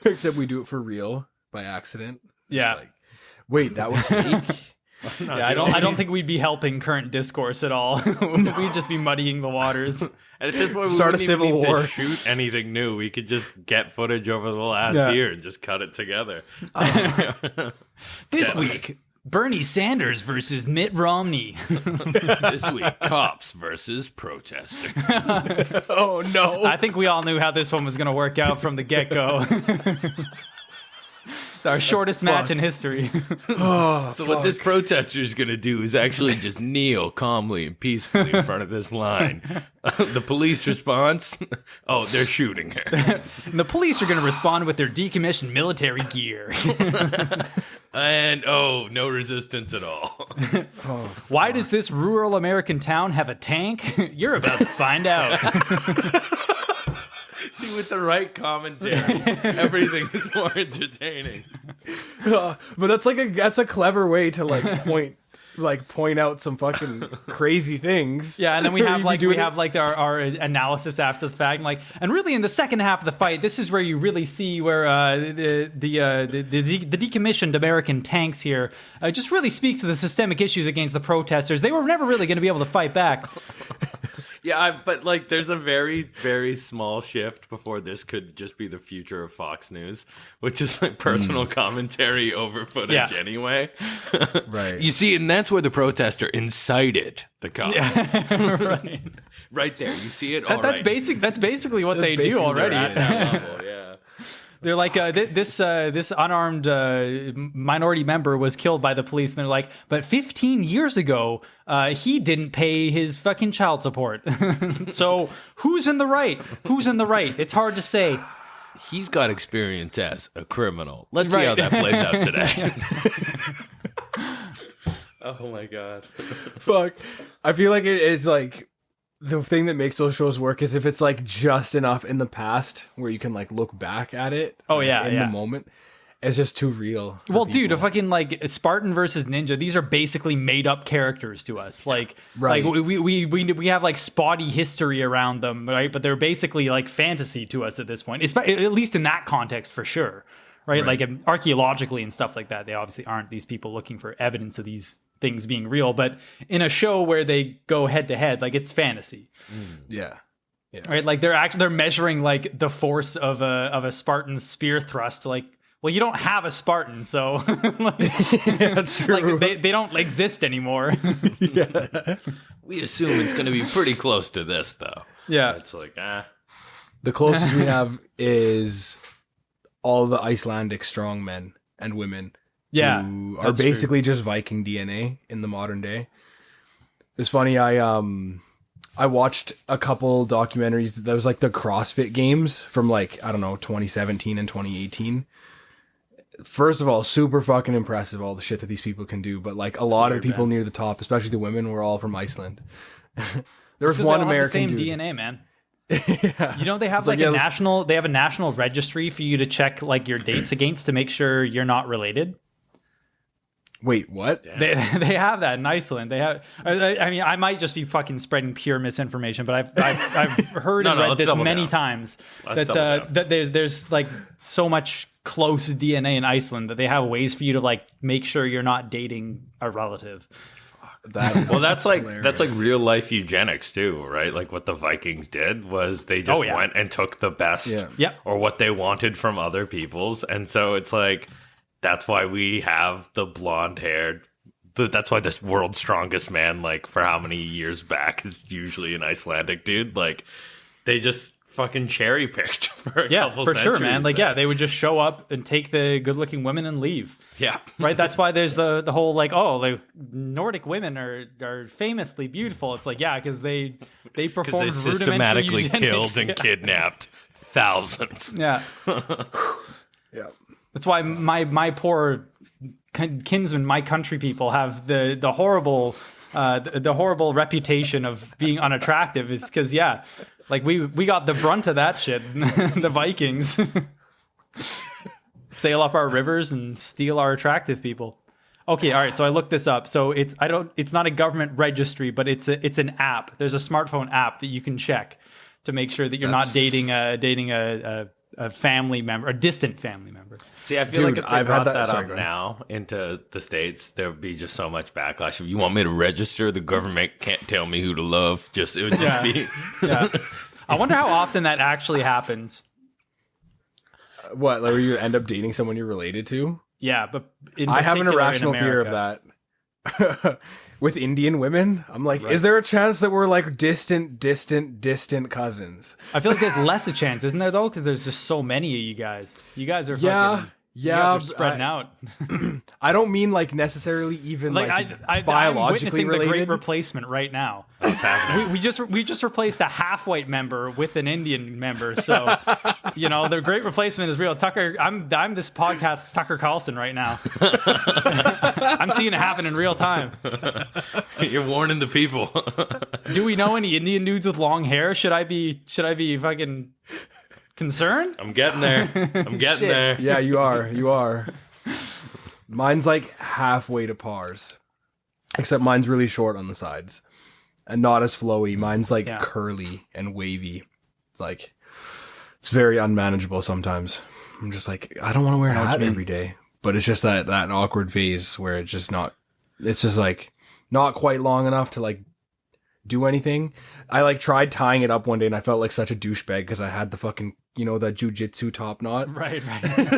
Except we do it for real by accident. It's Yeah. like, wait, that was fake? Yeah, I don't think we'd be helping current discourse at all. We'd just be muddying the waters. And at this point, we Start a wouldn't civil even need war. to shoot anything new. We could just get footage over the last Yeah. year and just cut it together. This week, Bernie Sanders versus Mitt Romney. This week, cops versus protesters. Oh no. I think we all knew how this one was going to work out from the get-go. It's our shortest match in history. So what this protester is going to do is actually just kneel calmly and peacefully in front of this line. The police response, oh, they're shooting her. And the police are going to respond with their decommissioned military gear. And, oh, no resistance at all. Why does this rural American town have a tank? You're about to find out. See, with the right commentary, everything is more entertaining. But that's a clever way to point out some fucking crazy things. Yeah, and then we have You'd be our analysis after the fact, and really in the second half of the fight, this is where you really see where the decommissioned American tanks here just really speaks to the systemic issues against the protesters. They were never really going to be able to fight back. Yeah, but like, there's a very, very small shift before this could just be the future of Fox News, which is like personal commentary over footage Yeah. anyway. Right. You see, and that's where the protester incited the cops. Right. Right there, you see it. That's basically what they do basically already. At that level, yeah. They're like, this unarmed minority member was killed by the police, and they're like, but 15 years ago, he didn't pay his fucking child support. So who's in the right? Who's in the right? It's hard to say. He's got experience as a criminal. Let's see how that plays out today. Oh my god. Fuck. I feel like it's like the thing that makes those shows work is if it's like just enough in the past where you can like look back at it. Oh, yeah, in yeah. the moment. It's just too real. for Well, dude, a people. fucking like Spartan versus Ninja. These are basically made up characters to us. Like, Right. like we have like spotty history around them, right? But they're basically like fantasy to us at this point. At least in that context, for sure, right? Like archaeologically and stuff like that. They obviously aren't these people looking for evidence of these things being real. But in a show where they go head to head, like it's fantasy. Yeah. Right, like they're measuring like the force of a Spartan's spear thrust. Like, well, you don't have a Spartan, so Yeah, true. like they don't exist anymore. We assume it's going to be pretty close to this, though. Yeah, It's like, The closest we have is all the Icelandic strongmen and women yeah, who are that's true. basically just Viking DNA in the modern day. It's funny, I watched a couple documentaries that was like the CrossFit games from like, I don't know, 2017 and 2018. First of all, super fucking impressive, all the shit that these people can do. But like a lot of the people near the top, especially the women, were all from Iceland. There was one American the same dude. DNA, man. You know, they have like yeah, a let's- national. They have a national registry for you to check like your dates against to make sure you're not related. Wait, what? They have that in Iceland. They have. I mean, I might just be fucking spreading pure misinformation, but I've heard and read this many times that there's like so much close DNA in Iceland that they have ways for you to like make sure you're not dating a relative. That's like real life eugenics too, right? Like what the Vikings did was they just went and took the best or what they wanted from other people's, and so it's like. That's why we have the blonde haired. That's why this world's strongest man, like for how many years back, is usually an Icelandic dude. Like they just fucking cherry picked for a couple for centuries sure, man. Like they would just show up and take the good looking women and leave. Yeah, right. That's why there's the whole like Nordic women are famously beautiful. It's like because they performed they systematically killed and kidnapped thousands. Yeah. Yeah. That's why my poor kinsmen, my country people, have the horrible reputation of being unattractive. Is because like we got the brunt of that shit. The Vikings sail up our rivers and steal our attractive people. Okay, all right. So I looked this up. So it's not a government registry, but it's an app. There's a smartphone app that you can check to make sure that you're not dating a family member, a distant family member. See, I feel like if they brought that up now into the States, there would be just so much backlash. If you want me to register, the government can't tell me who to love. It would just be. Yeah. I wonder how often that actually happens. What, like where you end up dating someone you're related to? Yeah, but I have an irrational fear of that. With Indian women, I'm like, is there a chance that we're like distant cousins? I feel like there's less a chance, isn't there, though? Because there's just so many of you guys. You guys are fucking... You guys are spreading out. I don't mean like necessarily even like biologically I'm witnessing related. The Great Replacement right now. What's happening? We just replaced a half white member with an Indian member. So the Great Replacement is real. Tucker, I'm this podcast's Tucker Carlson right now. I'm seeing it happen in real time. You're warning the people. Do we know any Indian dudes with long hair? Should I be fucking concerned? I'm getting there. I'm getting there. Yeah, you are. Mine's like halfway to pars. Except mine's really short on the sides. And not as flowy. Mine's like curly and wavy. It's very unmanageable sometimes. I'm just like, I don't want to wear a hat every day. But it's just that awkward phase where it's just like not quite long enough to like do anything. I like tried tying it up one day and I felt like such a douchebag because I had the fucking, that jujitsu top knot. Right.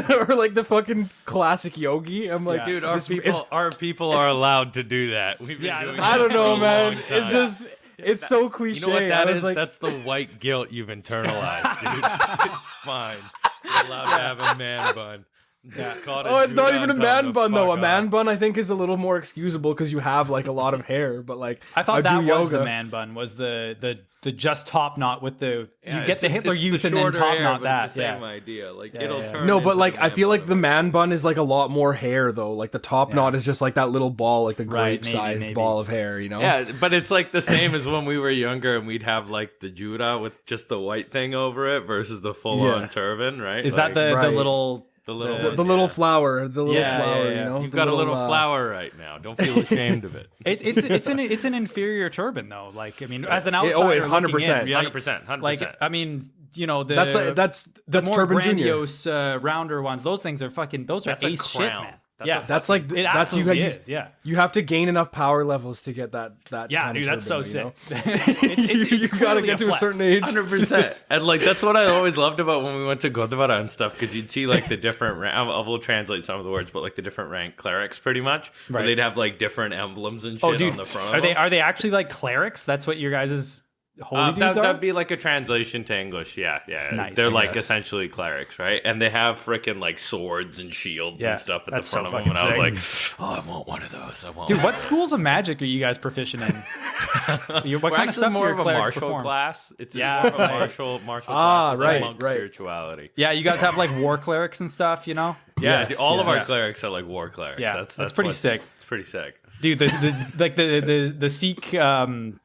Or like the fucking classic yogi. I'm like, dude, our people are allowed to do that. We've been doing I don't know, man. It's just, it's so cliche. You know what that is? Like, that's the white guilt you've internalized, dude. It's fine. You're allowed to have a man bun. Yeah. It's not even a man bun though. A man bun I think is a little more excusable because you have like a lot of hair. But like I thought that was the man bun was the just top knot with the you get the Hitler Youth and then top knot that. It's the same idea. Like it'll turn. No, but like I feel like the man bun is like a lot more hair though. Like the top knot is just like that little ball, like the grape sized ball of hair. Yeah, but it's like the same as when we were younger and we'd have like the Judah with just the white thing over it versus the full on turban, right? Is that the little? The little flower, You've got a little flower right now. Don't feel ashamed of it. It's an inferior turban though. Like I mean, as an outsider, 100%. Like I mean, that's the more Turban grandiose rounder ones. Those things are fucking. Those are ace shit, man. That's like it absolutely is. Yeah, you have to gain enough power levels to get that. Yeah, kind dude, of that's turban, so sick. You gotta get to a certain age. 100%. And like that's what I always loved about when we went to Godavara and stuff, because you'd see like the different. I will translate some of the words, but like the different rank clerics, pretty much. Right. Where they'd have like different emblems and shit on the front. Are they actually like clerics? That's what your guys' holy dudes are? That'd be like a translation to English. Yeah. Nice. They're like essentially clerics, right? And they have freaking like swords and shields and stuff at the front of them. And I was like, oh, I want one of those. Dude, what schools of magic are you guys proficient in? What kind of stuff more do your of a clerics martial perform? Class. It's more of a martial class. Monk spirituality. Yeah, you guys have like war clerics and stuff, Yeah, all of our clerics are like war clerics. Yeah, that's pretty sick. It's pretty sick. Dude, the Sikh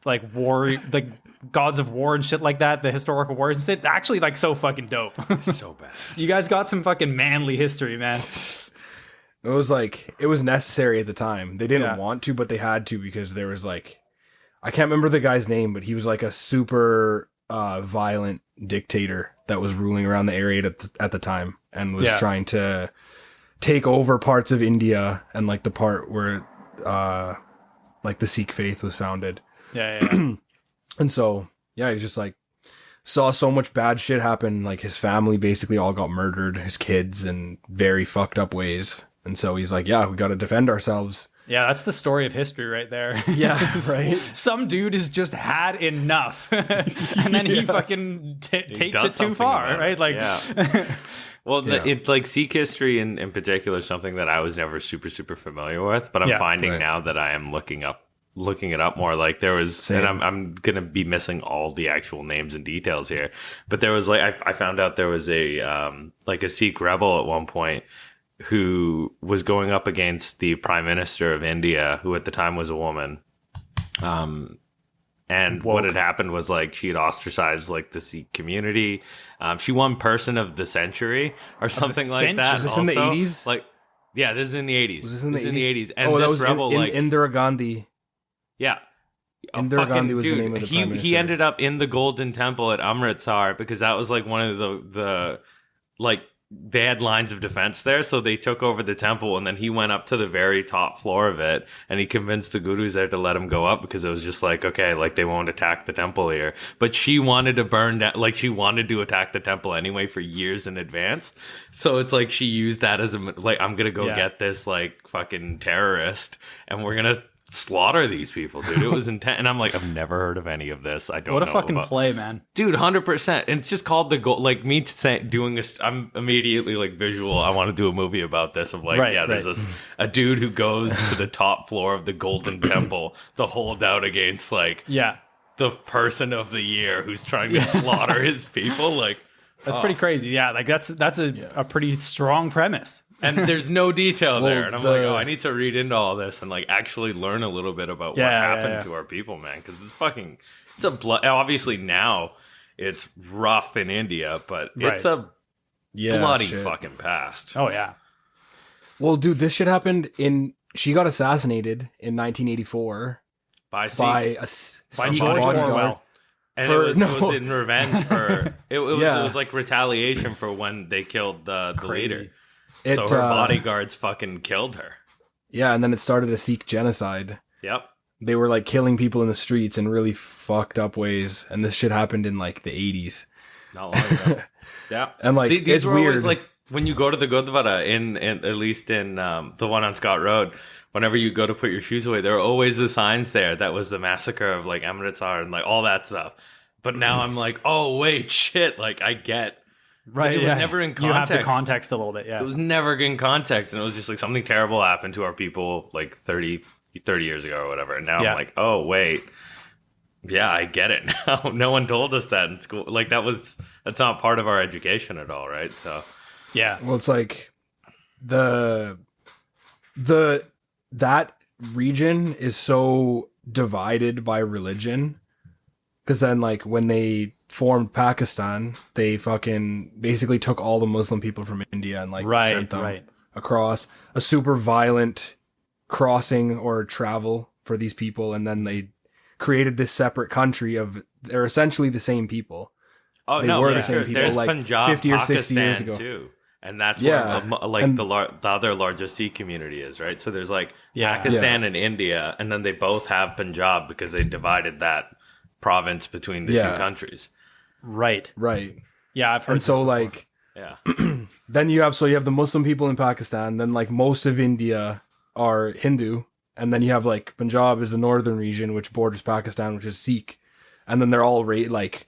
like war like gods of war and shit like that, the historical wars and shit, actually like so fucking dope. So bad. You guys got some fucking manly history, man. It was like, it was necessary at the time. They didn't Yeah. want to, but they had to, because there was like, I can't remember the guy's name, but he was like a super violent dictator that was ruling around the area at the time, and was trying to take over parts of India and like the part where like the Sikh faith was founded. Yeah. And so, yeah, he's just like, saw so much bad shit happen. Like his family basically all got murdered, his kids, in very fucked up ways. And so he's like, yeah, we got to defend ourselves. Yeah, that's the story of history right there. Yeah, right. Some dude has just had enough, and then he fucking takes it too something far, about right? it. Like, Yeah. Well, Yeah. it like Sikh history in particular is something that I was never super familiar with, but I'm finding Right. now that I am looking it up more. Like there was, Same. and I'm gonna be missing all the actual names and details here, but there was like I found out there was a like a Sikh rebel at one point who was going up against the Prime Minister of India, who at the time was a woman. And what had happened was like she had ostracized like the Sikh community. She won Person of the Century or something like that. Was this in the also. 80s? Like, yeah, this is in the 80s. Was this in the 80s? And that this was rebel, in like, Indira Gandhi. yeah. Indira Gandhi was the name of the Prime Minister. He ended up in the Golden Temple at Amritsar because that was like one of the like they had lines of defense there, so they took over the temple, and then he went up to the very top floor of it, and he convinced the gurus there to let him go up because it was just like, okay, like they won't attack the temple here. But she wanted to burn down, like she wanted to attack the temple anyway for years in advance. So it's like she used that as a like, I'm gonna go get this like fucking terrorist, and we're gonna slaughter these people, dude. It was intense, and I'm like, I've never heard of any of this. I don't. what a know fucking about play, man. Dude, 100%. And it's just called the goal. Like me doing this, I'm immediately like visual. I want to do a movie about this. Of like, there's a dude who goes to the top floor of the Golden Temple to hold out against like the person of the year who's trying to slaughter his people. Like That's pretty crazy. Yeah, like that's a pretty strong premise. and there's no detail there. And I'm like, the- I need to read into all this and like actually learn a little bit about what happened to our people, man. Because it's a obviously now it's rough in India, but it's a bloody shit. fucking past. Oh yeah. Well, dude, this shit happened she got assassinated in 1984 by Sikh. by By Sikh George bodyguard. Orwell. And her- it was in revenge for it was like retaliation for when they killed the leader. So her bodyguards fucking killed her. Yeah, and then it started a Sikh genocide. Yep. They were like killing people in the streets in really fucked up ways, and this shit happened in like the 80s. Not long ago. Yeah. And like These it's were weird. always like when you go to the Gurdwara in at least in the one on Scott Road, whenever you go to put your shoes away, there are always the signs there that was the massacre of like Amritsar and like all that stuff. But now I'm like, oh wait, shit, like I get. Right. It was never in You have the context. context a little bit. Yeah. It was never in context, and it was just like something terrible happened to our people like 30 years ago or whatever. And now I'm like, oh wait, yeah, I get it now. No one told us that in school. Like that's not part of our education at all, right? So yeah. Well, it's like that region is so divided by religion, because then like when they formed Pakistan, they fucking basically took all the Muslim people from India and like sent them across a super violent crossing or travel for these people, and then they created this separate country they're essentially the same people. Oh, They no, were yeah, the same sure. people, There's like, Punjab, 50 or 60 years Pakistan, ago. too. And that's Yeah. where like And- the other largest Sikh community is, right? So there's like Pakistan and India, and then they both have Punjab because they divided that province between the two countries. Right. Yeah, I've heard. And so this before. like Yeah. then you have the Muslim people in Pakistan, then like most of India are Hindu, and then you have like Punjab is the northern region which borders Pakistan, which is Sikh, and then they're all like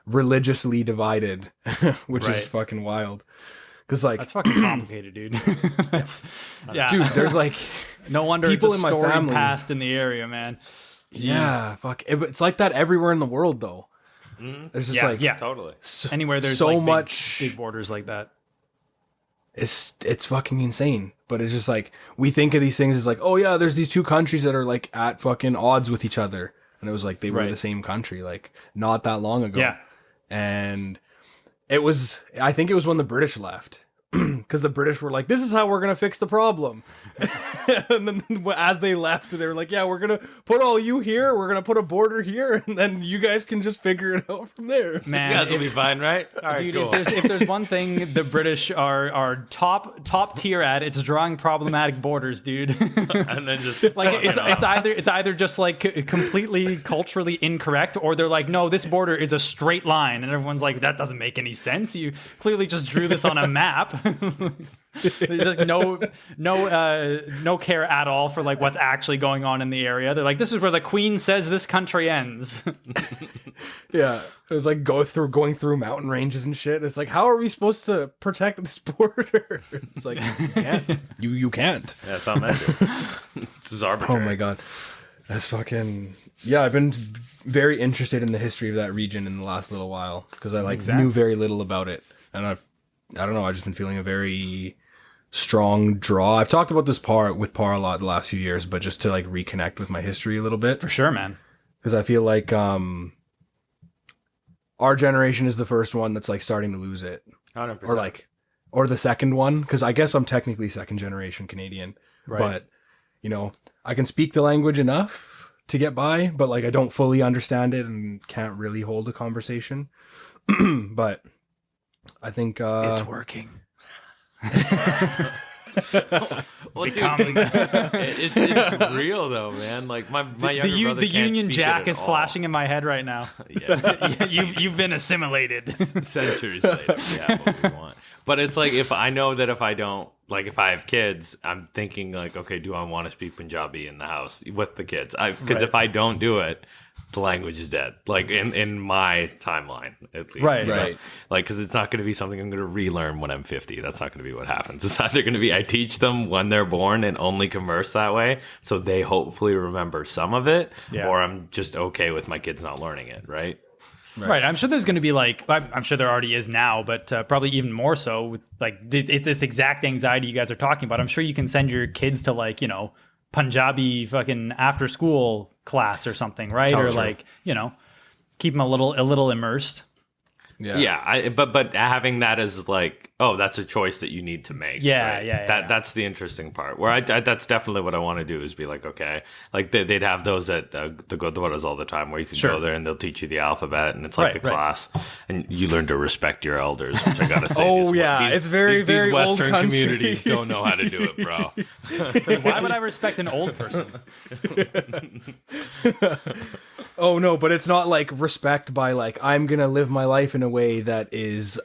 religiously divided, which is fucking wild. Because like that's fucking complicated, dude. dude, there's like no wonder people it's in a my storied family. past in the area, man. Yeah, fuck. It's like that everywhere in the world, though. It's just like Totally. Anywhere there's so like much big borders like that. It's fucking insane. But it's just like we think of these things as like, oh yeah, there's these two countries that are like at fucking odds with each other, and it was like they were the same country like not that long ago. Yeah. And I think it was when the British left. because the British were like, this is how we're going to fix the problem. And then as they left, they were like, yeah, we're going to put all you here. We're going to put a border here. And then you guys can just figure it out from there. Man, You guys will be fine, right? All right, dude, cool. if there's one thing the British are top tier at, it's drawing problematic borders, dude. And then just Like it's either just like completely culturally incorrect, or they're like, no, this border is a straight line, and everyone's like, that doesn't make any sense. You clearly just drew this on a map. There's like no care at all for like what's actually going on in the area. They're like, this is where the Queen says this country ends. Yeah. It was like going through mountain ranges and shit. It's like, how are we supposed to protect this border? It's like, you can't. You can't. yeah, it's not meant to. This is arbitrary. Oh my God. That's fucking... Yeah, I've been very interested in the history of that region in the last little while because I like knew very little about it. And I don't know, I've just been feeling a very strong draw. I've talked about this with Par a lot the last few years, but just to like reconnect with my history a little bit. For sure, man. Because I feel like our generation is the first one that's like starting to lose it. 100%. Or the second one, because I guess I'm technically second generation Canadian. Right. But, you know, I can speak the language enough to get by, but like I don't fully understand it and can't really hold a conversation. But I think It's working. Well, dude, Becoming. it's real though, man. Like my younger brother The can't Union speak Jack it at is all. flashing in my head right now. Yes. You've been assimilated. Centuries later, yeah, what we want. But it's like if I know that if I don't, like if I have kids, I'm thinking like, okay, do I want to speak Punjabi in the house with the kids? Because if I don't do it, the language is dead. Like in my timeline, at least. Right. you know? Right. Like, because it's not going to be something I'm going to relearn when I'm 50. That's not going to be what happens. It's either going to be I teach them when they're born and only converse that way, so they hopefully remember some of it, Yeah. or I'm just okay with my kids not learning it, right? Right. I'm sure there's going to be like, I'm sure there already is now, but probably even more so with like this exact anxiety you guys are talking about. I'm sure you can send your kids to like, you know, Punjabi fucking after school class or something, right? Totally or true. like, you know, keep them a little immersed. Yeah. But having that as like, oh, that's a choice that you need to make. Yeah, right? yeah. That's the interesting part. Where I that's definitely what I want to do is be like, okay, like they'd have those at the Gurdwaras all the time, where you can go there and they'll teach you the alphabet, and it's like Right, a class, and you learn to respect your elders. Which I gotta say, Oh, yeah. It's very, very these old Western country. communities don't know how to do it, bro. Why would I respect an old person? Oh no, but it's not like respect by like I'm gonna live my life in a way that is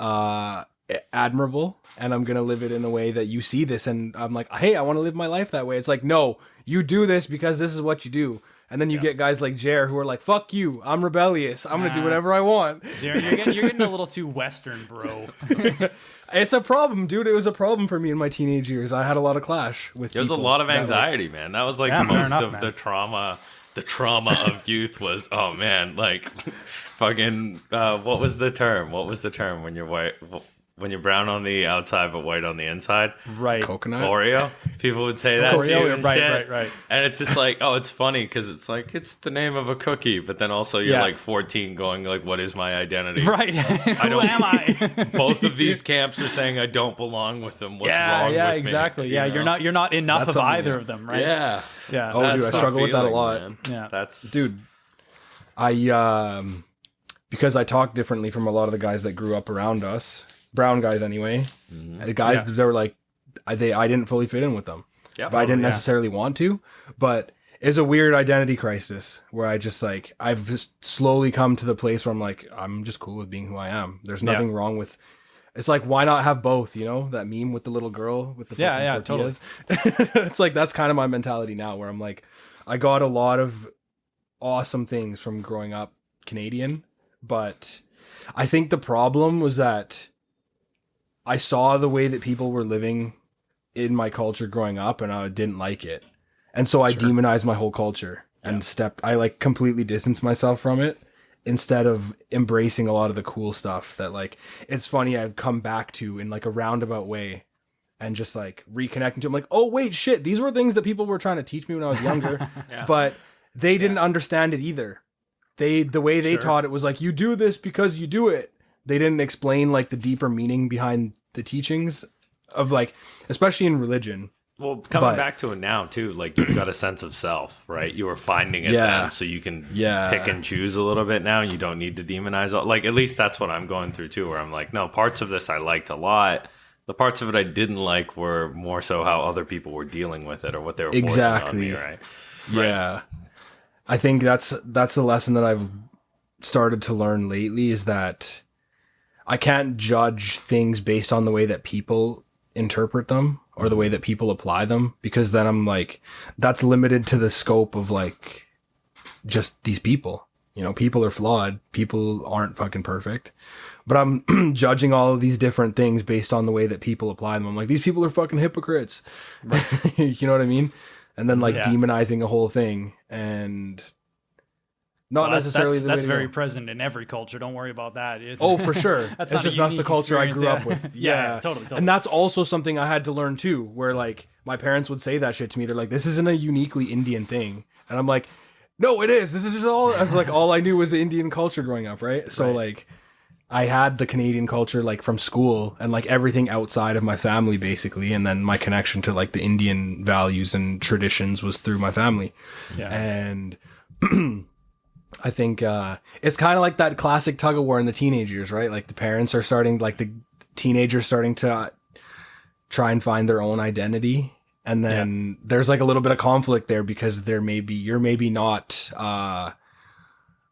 admirable, and I'm gonna live it in a way that you see this, and I'm like, hey, I want to live my life that way. It's like, no, you do this because this is what you do, and then you get guys like Jer who are like, fuck you, I'm rebellious, I'm gonna do whatever I want. Jaaron, you're getting a little too Western, bro. It's a problem, dude. It was a problem for me in my teenage years. I had a lot of clash with. There was a people lot of that, like, anxiety, man. That was like Yeah, fair most enough, of man. the trauma. The trauma of youth was, oh man, like fucking. What was the term? What was the term when you're white, when you're brown on the outside but white on the inside? Right. coconut. Oreo. People would say that to you. Oreo, And right, shit. right. And it's just like, oh, it's funny because it's like it's the name of a cookie, but then also you're Yeah. like 14, going like, what is my identity? Right. Who don't- am I? Both of these camps are saying I don't belong with them. What's wrong yeah, with me? exactly. You Yeah, know? you're not enough That's of something, either yeah. of them, right? Yeah. Yeah. Oh, dude, I That's struggle the with that a feeling, lot. man. Yeah. That's Dude, I because I talk differently from a lot of the guys that grew up around us, brown guys anyway. The guys they were like, I didn't fully fit in with them, yeah, but I didn't necessarily want to. But it's a weird identity crisis where I just like I've just slowly come to the place where I'm like, I'm just cool with being who I am. There's nothing wrong with. It's like, why not have both? You know, that meme with the little girl with the fucking tortillas. It's like that's kind of my mentality now, where I'm like, I got a lot of awesome things from growing up Canadian, but I think the problem was that I saw the way that people were living in my culture growing up, and I didn't like it, and so I demonized my whole culture and I like completely distanced myself from it instead of embracing a lot of the cool stuff that like it's funny I've come back to in like a roundabout way. And just like reconnecting to them, like, oh wait, shit, these were things that people were trying to teach me when I was younger, but they didn't understand it either. The way they taught it was like, you do this because you do it. They didn't explain like the deeper meaning behind the teachings of like, especially in religion. Well, coming back to it now too, like you've got a sense of self, right? You were finding it then, so you can pick and choose a little bit now. And you don't need to demonize. Like at least that's what I'm going through too, where I'm like, no, parts of this I liked a lot. The parts of it I didn't like were more so how other people were dealing with it or what they were forcing on me, right? Yeah, right. I think that's the lesson that I've started to learn lately is that I can't judge things based on the way that people interpret them or the way that people apply them, because then I'm like, that's limited to the scope of like just these people. You know, people are flawed. People aren't fucking perfect. But I'm judging all of these different things based on the way that people apply them. I'm like, these people are fucking hypocrites. Right. You know what I mean? And then like demonizing a whole thing and not necessarily that's very present in every culture. Don't worry about that. For sure. That's the culture I grew up with. Yeah, totally. And that's also something I had to learn too, where like my parents would say that shit to me. They're like, this isn't a uniquely Indian thing. And I'm like, no, it is. This is just all, I was like, all I knew was the Indian culture growing up. Right. So like I had the Canadian culture like from school and like everything outside of my family basically. And then my connection to like the Indian values and traditions was through my family. Yeah. And I think it's kind of like that classic tug of war in the teenage years, right? Like the parents are starting, like the teenagers starting to try and find their own identity. And then there's like a little bit of conflict there because you're maybe not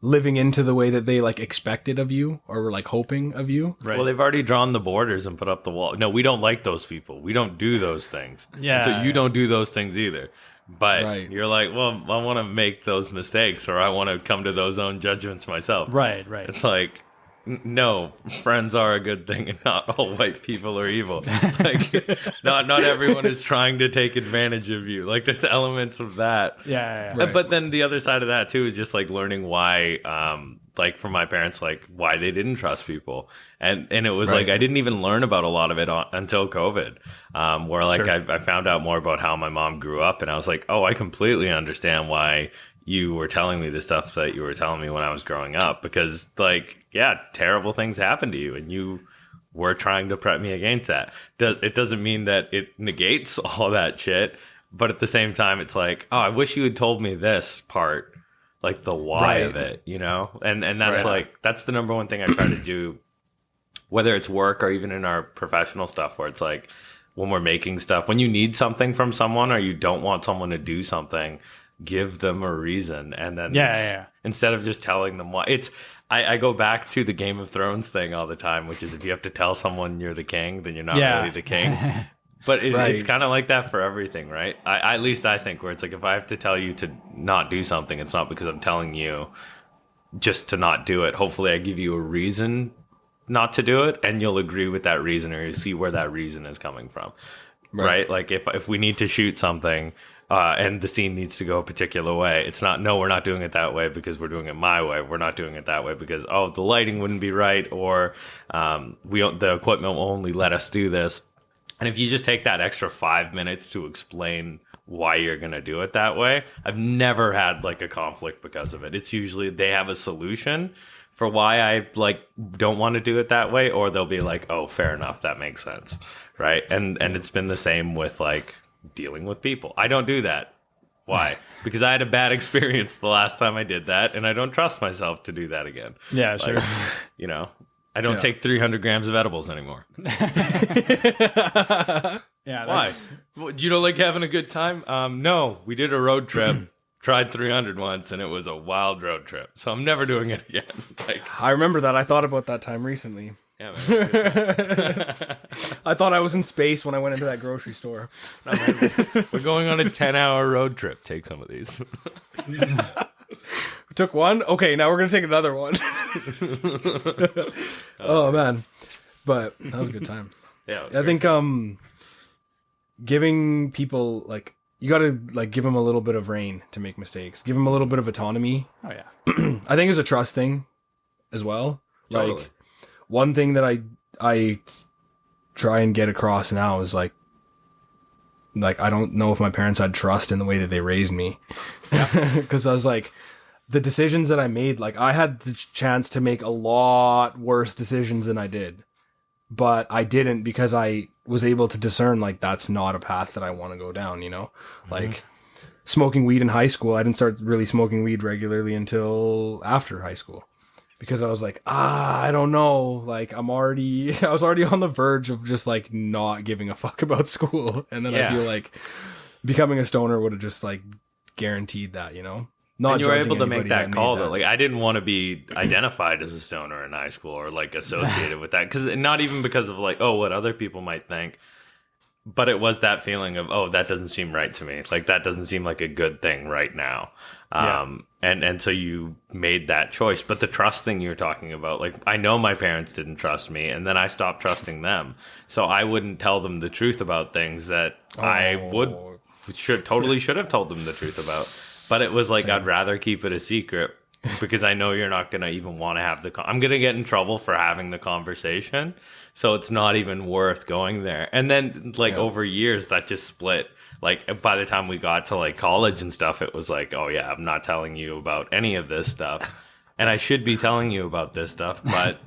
living into the way that they like expected of you or were like hoping of you. Right. Well, they've already drawn the borders and put up the wall. No, we don't like those people. We don't do those things. Yeah. So you don't do those things either. But you're like, well, I want to make those mistakes or I want to come to those own judgments myself. Right. It's like, no, friends are a good thing and not all white people are evil. Like, not everyone is trying to take advantage of you. Like, there's elements of that. Yeah. Right. But then the other side of that, too, is just, like, learning why, like, for my parents, like, why they didn't trust people. And it was, like, I didn't even learn about a lot of it until COVID, where, like, I found out more about how my mom grew up. And I was like, oh, I completely understand why you were telling me the stuff that you were telling me when I was growing up, because like, terrible things happened to you and you were trying to prep me against that. It doesn't mean that it negates all that shit, but at the same time, it's like, oh, I wish you had told me this part, like the why of it, you know? And that's like, that's the number one thing I try to do, whether it's work or even in our professional stuff, where it's like, when we're making stuff, when you need something from someone or you don't want someone to do something, give them a reason. And then instead of just telling them why, I go back to the Game of Thrones thing all the time, which is if you have to tell someone you're the king, then you're not really the king. But it's kind of like that for everything, right? At least I think, where it's like, if I have to tell you to not do something, it's not because I'm telling you just to not do it. Hopefully I give you a reason not to do it and you'll agree with that reason, or you see where that reason is coming from. Right? Like if we need to shoot something, and the scene needs to go a particular way, it's not, no, we're not doing it that way because we're doing it my way. We're not doing it that way because, oh, the lighting wouldn't be right, or the equipment will only let us do this. And if you just take that extra 5 minutes to explain why you're going to do it that way, I've never had like a conflict because of it. It's usually they have a solution for why I like don't want to do it that way, or they'll be like, oh, fair enough, that makes sense. Right. And it's been the same with like dealing with people. I don't do that. Why? Because I had a bad experience the last time I did that, and I don't trust myself to do that again. Yeah, like, sure. You know, I don't take 300 grams of edibles anymore. Why? You don't like having a good time? No, we did a road trip. Tried 300 once, and it was a wild road trip. So I'm never doing it again. Like, I remember that. I thought about that time recently. Yeah, man. I thought I was in space when I went into that grocery store. No, man, we're going on a 10-hour road trip. Take some of these. We took one? Okay, now we're going to take another one. Oh, man. But that was a good time. Yeah, I think giving people, like, you got to like give them a little bit of rein to make mistakes. Give them a little bit of autonomy. Oh, yeah. I think it's a trust thing as well. Totally. Like, one thing that I try and get across now is like I don't know if my parents had trust in the way that they raised me. Because I was like, the decisions that I made, like I had the chance to make a lot worse decisions than I did. But I didn't because I was able to discern like that's not a path that I want to go down, you know? Like smoking weed in high school, I didn't start really smoking weed regularly until after high school. Because I was like, I don't know. Like I was already on the verge of just like not giving a fuck about school. And then I feel like becoming a stoner would have just like guaranteed that, you know? Not and you were able to anybody make that made call though. Like I didn't want to be identified as a stoner in high school or like associated with that, because not even because of like, oh, what other people might think, but it was that feeling of, oh, that doesn't seem right to me. Like that doesn't seem like a good thing right now. And so you made that choice. But the trust thing you're talking about, like I know my parents didn't trust me, and then I stopped trusting them, so I wouldn't tell them the truth about things that I should have told them the truth about. But it was like, same. I'd rather keep it a secret because I know you're not going to even want to have I'm going to get in trouble for having the conversation. So it's not even worth going there. And then like over years that just split. Like by the time we got to like college and stuff, it was like, oh yeah, I'm not telling you about any of this stuff. And I should be telling you about this stuff. But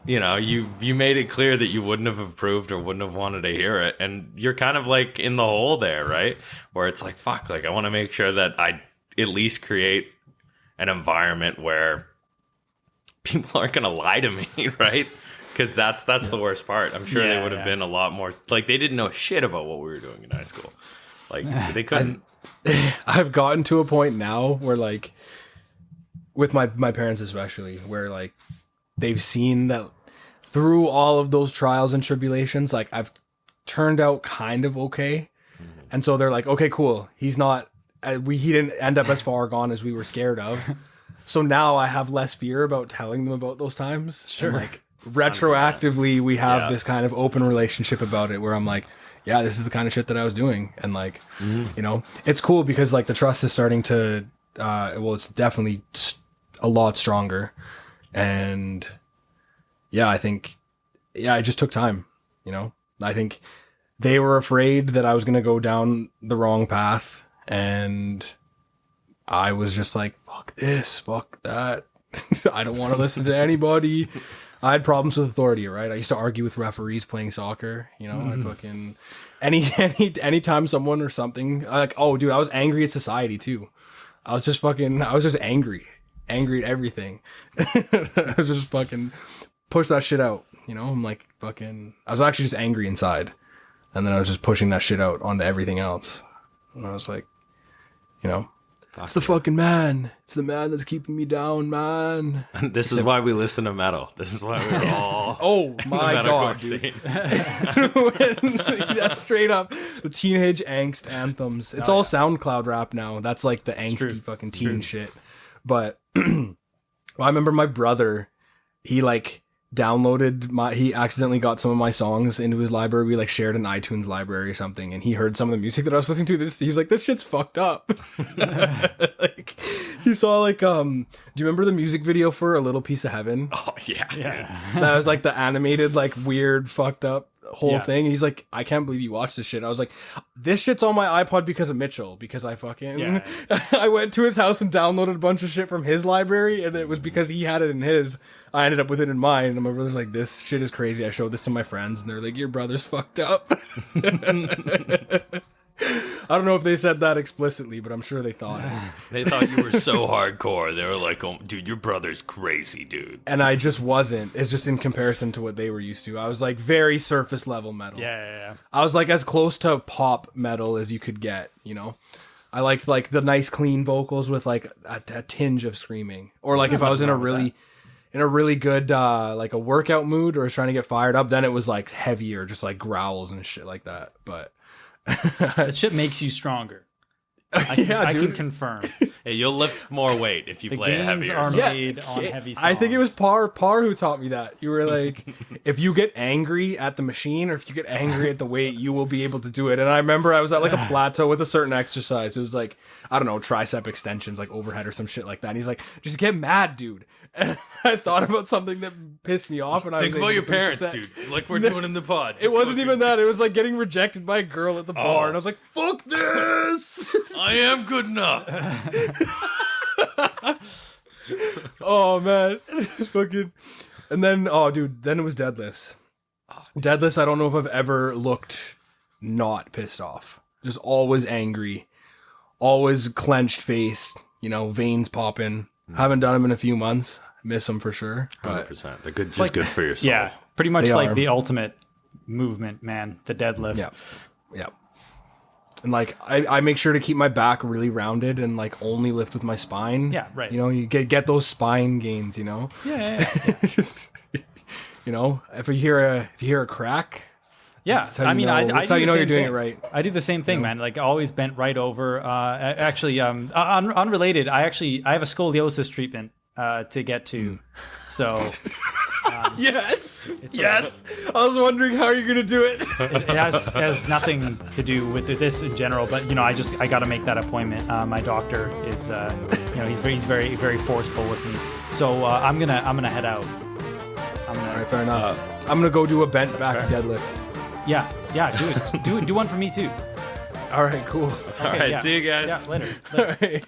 you know, you made it clear that you wouldn't have approved or wouldn't have wanted to hear it. And you're kind of like in the hole there, right? Where it's like, fuck, like I want to make sure that I at least create an environment where people aren't going to lie to me, right? Because that's the worst part. I'm sure they would have been a lot more, like they didn't know shit about what we were doing in high school. Like they couldn't. I've gotten to a point now where like, with my parents especially, where like they've seen that through all of those trials and tribulations, like I've turned out kind of okay. And so they're like, okay, cool. He's not, he didn't end up as far gone as we were scared of. So now I have less fear about telling them about those times. Sure. And like retroactively, we have this kind of open relationship about it where I'm like, yeah, this is the kind of shit that I was doing. And like, you know, it's cool because like the trust is starting to, it's definitely a lot stronger. And yeah, I think, it just took time, you know. I think they were afraid that I was going to go down the wrong path. And I was just like, fuck this, fuck that. I don't want to listen to anybody. I had problems with authority, right? I used to argue with referees playing soccer, you know. I fucking anytime someone or something like, oh dude, I was angry at society too. I was just angry at everything. I was just fucking push that shit out, you know. I'm like fucking, I was actually just angry inside, and then I was just pushing that shit out onto everything else. And I was like, you know, it's the fucking man. It's the man that's keeping me down, man. And this is why we listen to metal. This is why we're all oh my god, dude. That's straight up the teenage angst anthems. It's all SoundCloud rap now. That's like the angsty fucking teen shit. But I remember my brother, he like he accidentally got some of my songs into his library. We like shared an iTunes library or something, and he heard some of the music that I was listening to. He's like, this shit's fucked up. Like he saw like, do you remember the music video for A Little Piece of Heaven? Oh yeah. That was like the animated, like weird, fucked up whole thing. He's like, I can't believe you watched this shit. I was like, this shit's on my iPod because of Mitchell, because I fucking I went to his house and downloaded a bunch of shit from his library, and it was because he had it in his. I ended up with it in mine, and my brother's like, this shit is crazy. I showed this to my friends, and they're like, your brother's fucked up. I don't know if they said that explicitly, but I'm sure they thought it. They thought you were so hardcore. They were like, oh, dude, your brother's crazy, dude. And I just wasn't. It's just in comparison to what they were used to. I was like very surface level metal. Yeah. I was like as close to pop metal as you could get, you know? I liked like the nice clean vocals with like a tinge of screaming. Or like if I was in a really good like a workout mood or was trying to get fired up, then it was like heavier, just like growls and shit like that. But that shit makes you stronger. I can confirm. Hey, you'll lift more weight if you play a heavier song. Made on heavy songs. I think it was Par who taught me that. You were like, if you get angry at the machine or if you get angry at the weight, you will be able to do it. And I remember I was at like a plateau with a certain exercise. It was like, I don't know, tricep extensions, like overhead or some shit like that. And he's like, just get mad, dude. And I thought about something that pissed me off. And I was think about your parents, dude. Like we're doing in the pod. It wasn't even that. It was like getting rejected by a girl at the bar. And I was like, fuck this. I am good enough. Oh, man. Fucking. And then, then it was deadlifts. Deadlifts, I don't know if I've ever looked not pissed off. Just always angry, always clenched face, veins popping. Haven't done them in a few months. Miss them for sure. 100%. They're good, just good for your soul. Yeah, pretty much They like are. the ultimate movement, man. The deadlift. Yeah. And like I make sure to keep my back really rounded and like only lift with my spine. Yeah, right. You get those spine gains. Yeah. Just if you hear a crack. Yeah, That's how you know- that's how you know you're doing it right. I do the same thing, man. Like always bent right over. Actually, unrelated. I have a scoliosis treatment to get to. So Yes. I was wondering how you're gonna do it. it has nothing to do with this in general, but I got to make that appointment. My doctor is he's very very forceful with me. So I'm gonna head out. All right, fair enough. I'm gonna go do a bent back deadlift. Yeah, do it. Do one for me too. All right, cool. All right, yeah. see you guys. Yeah, later. All right.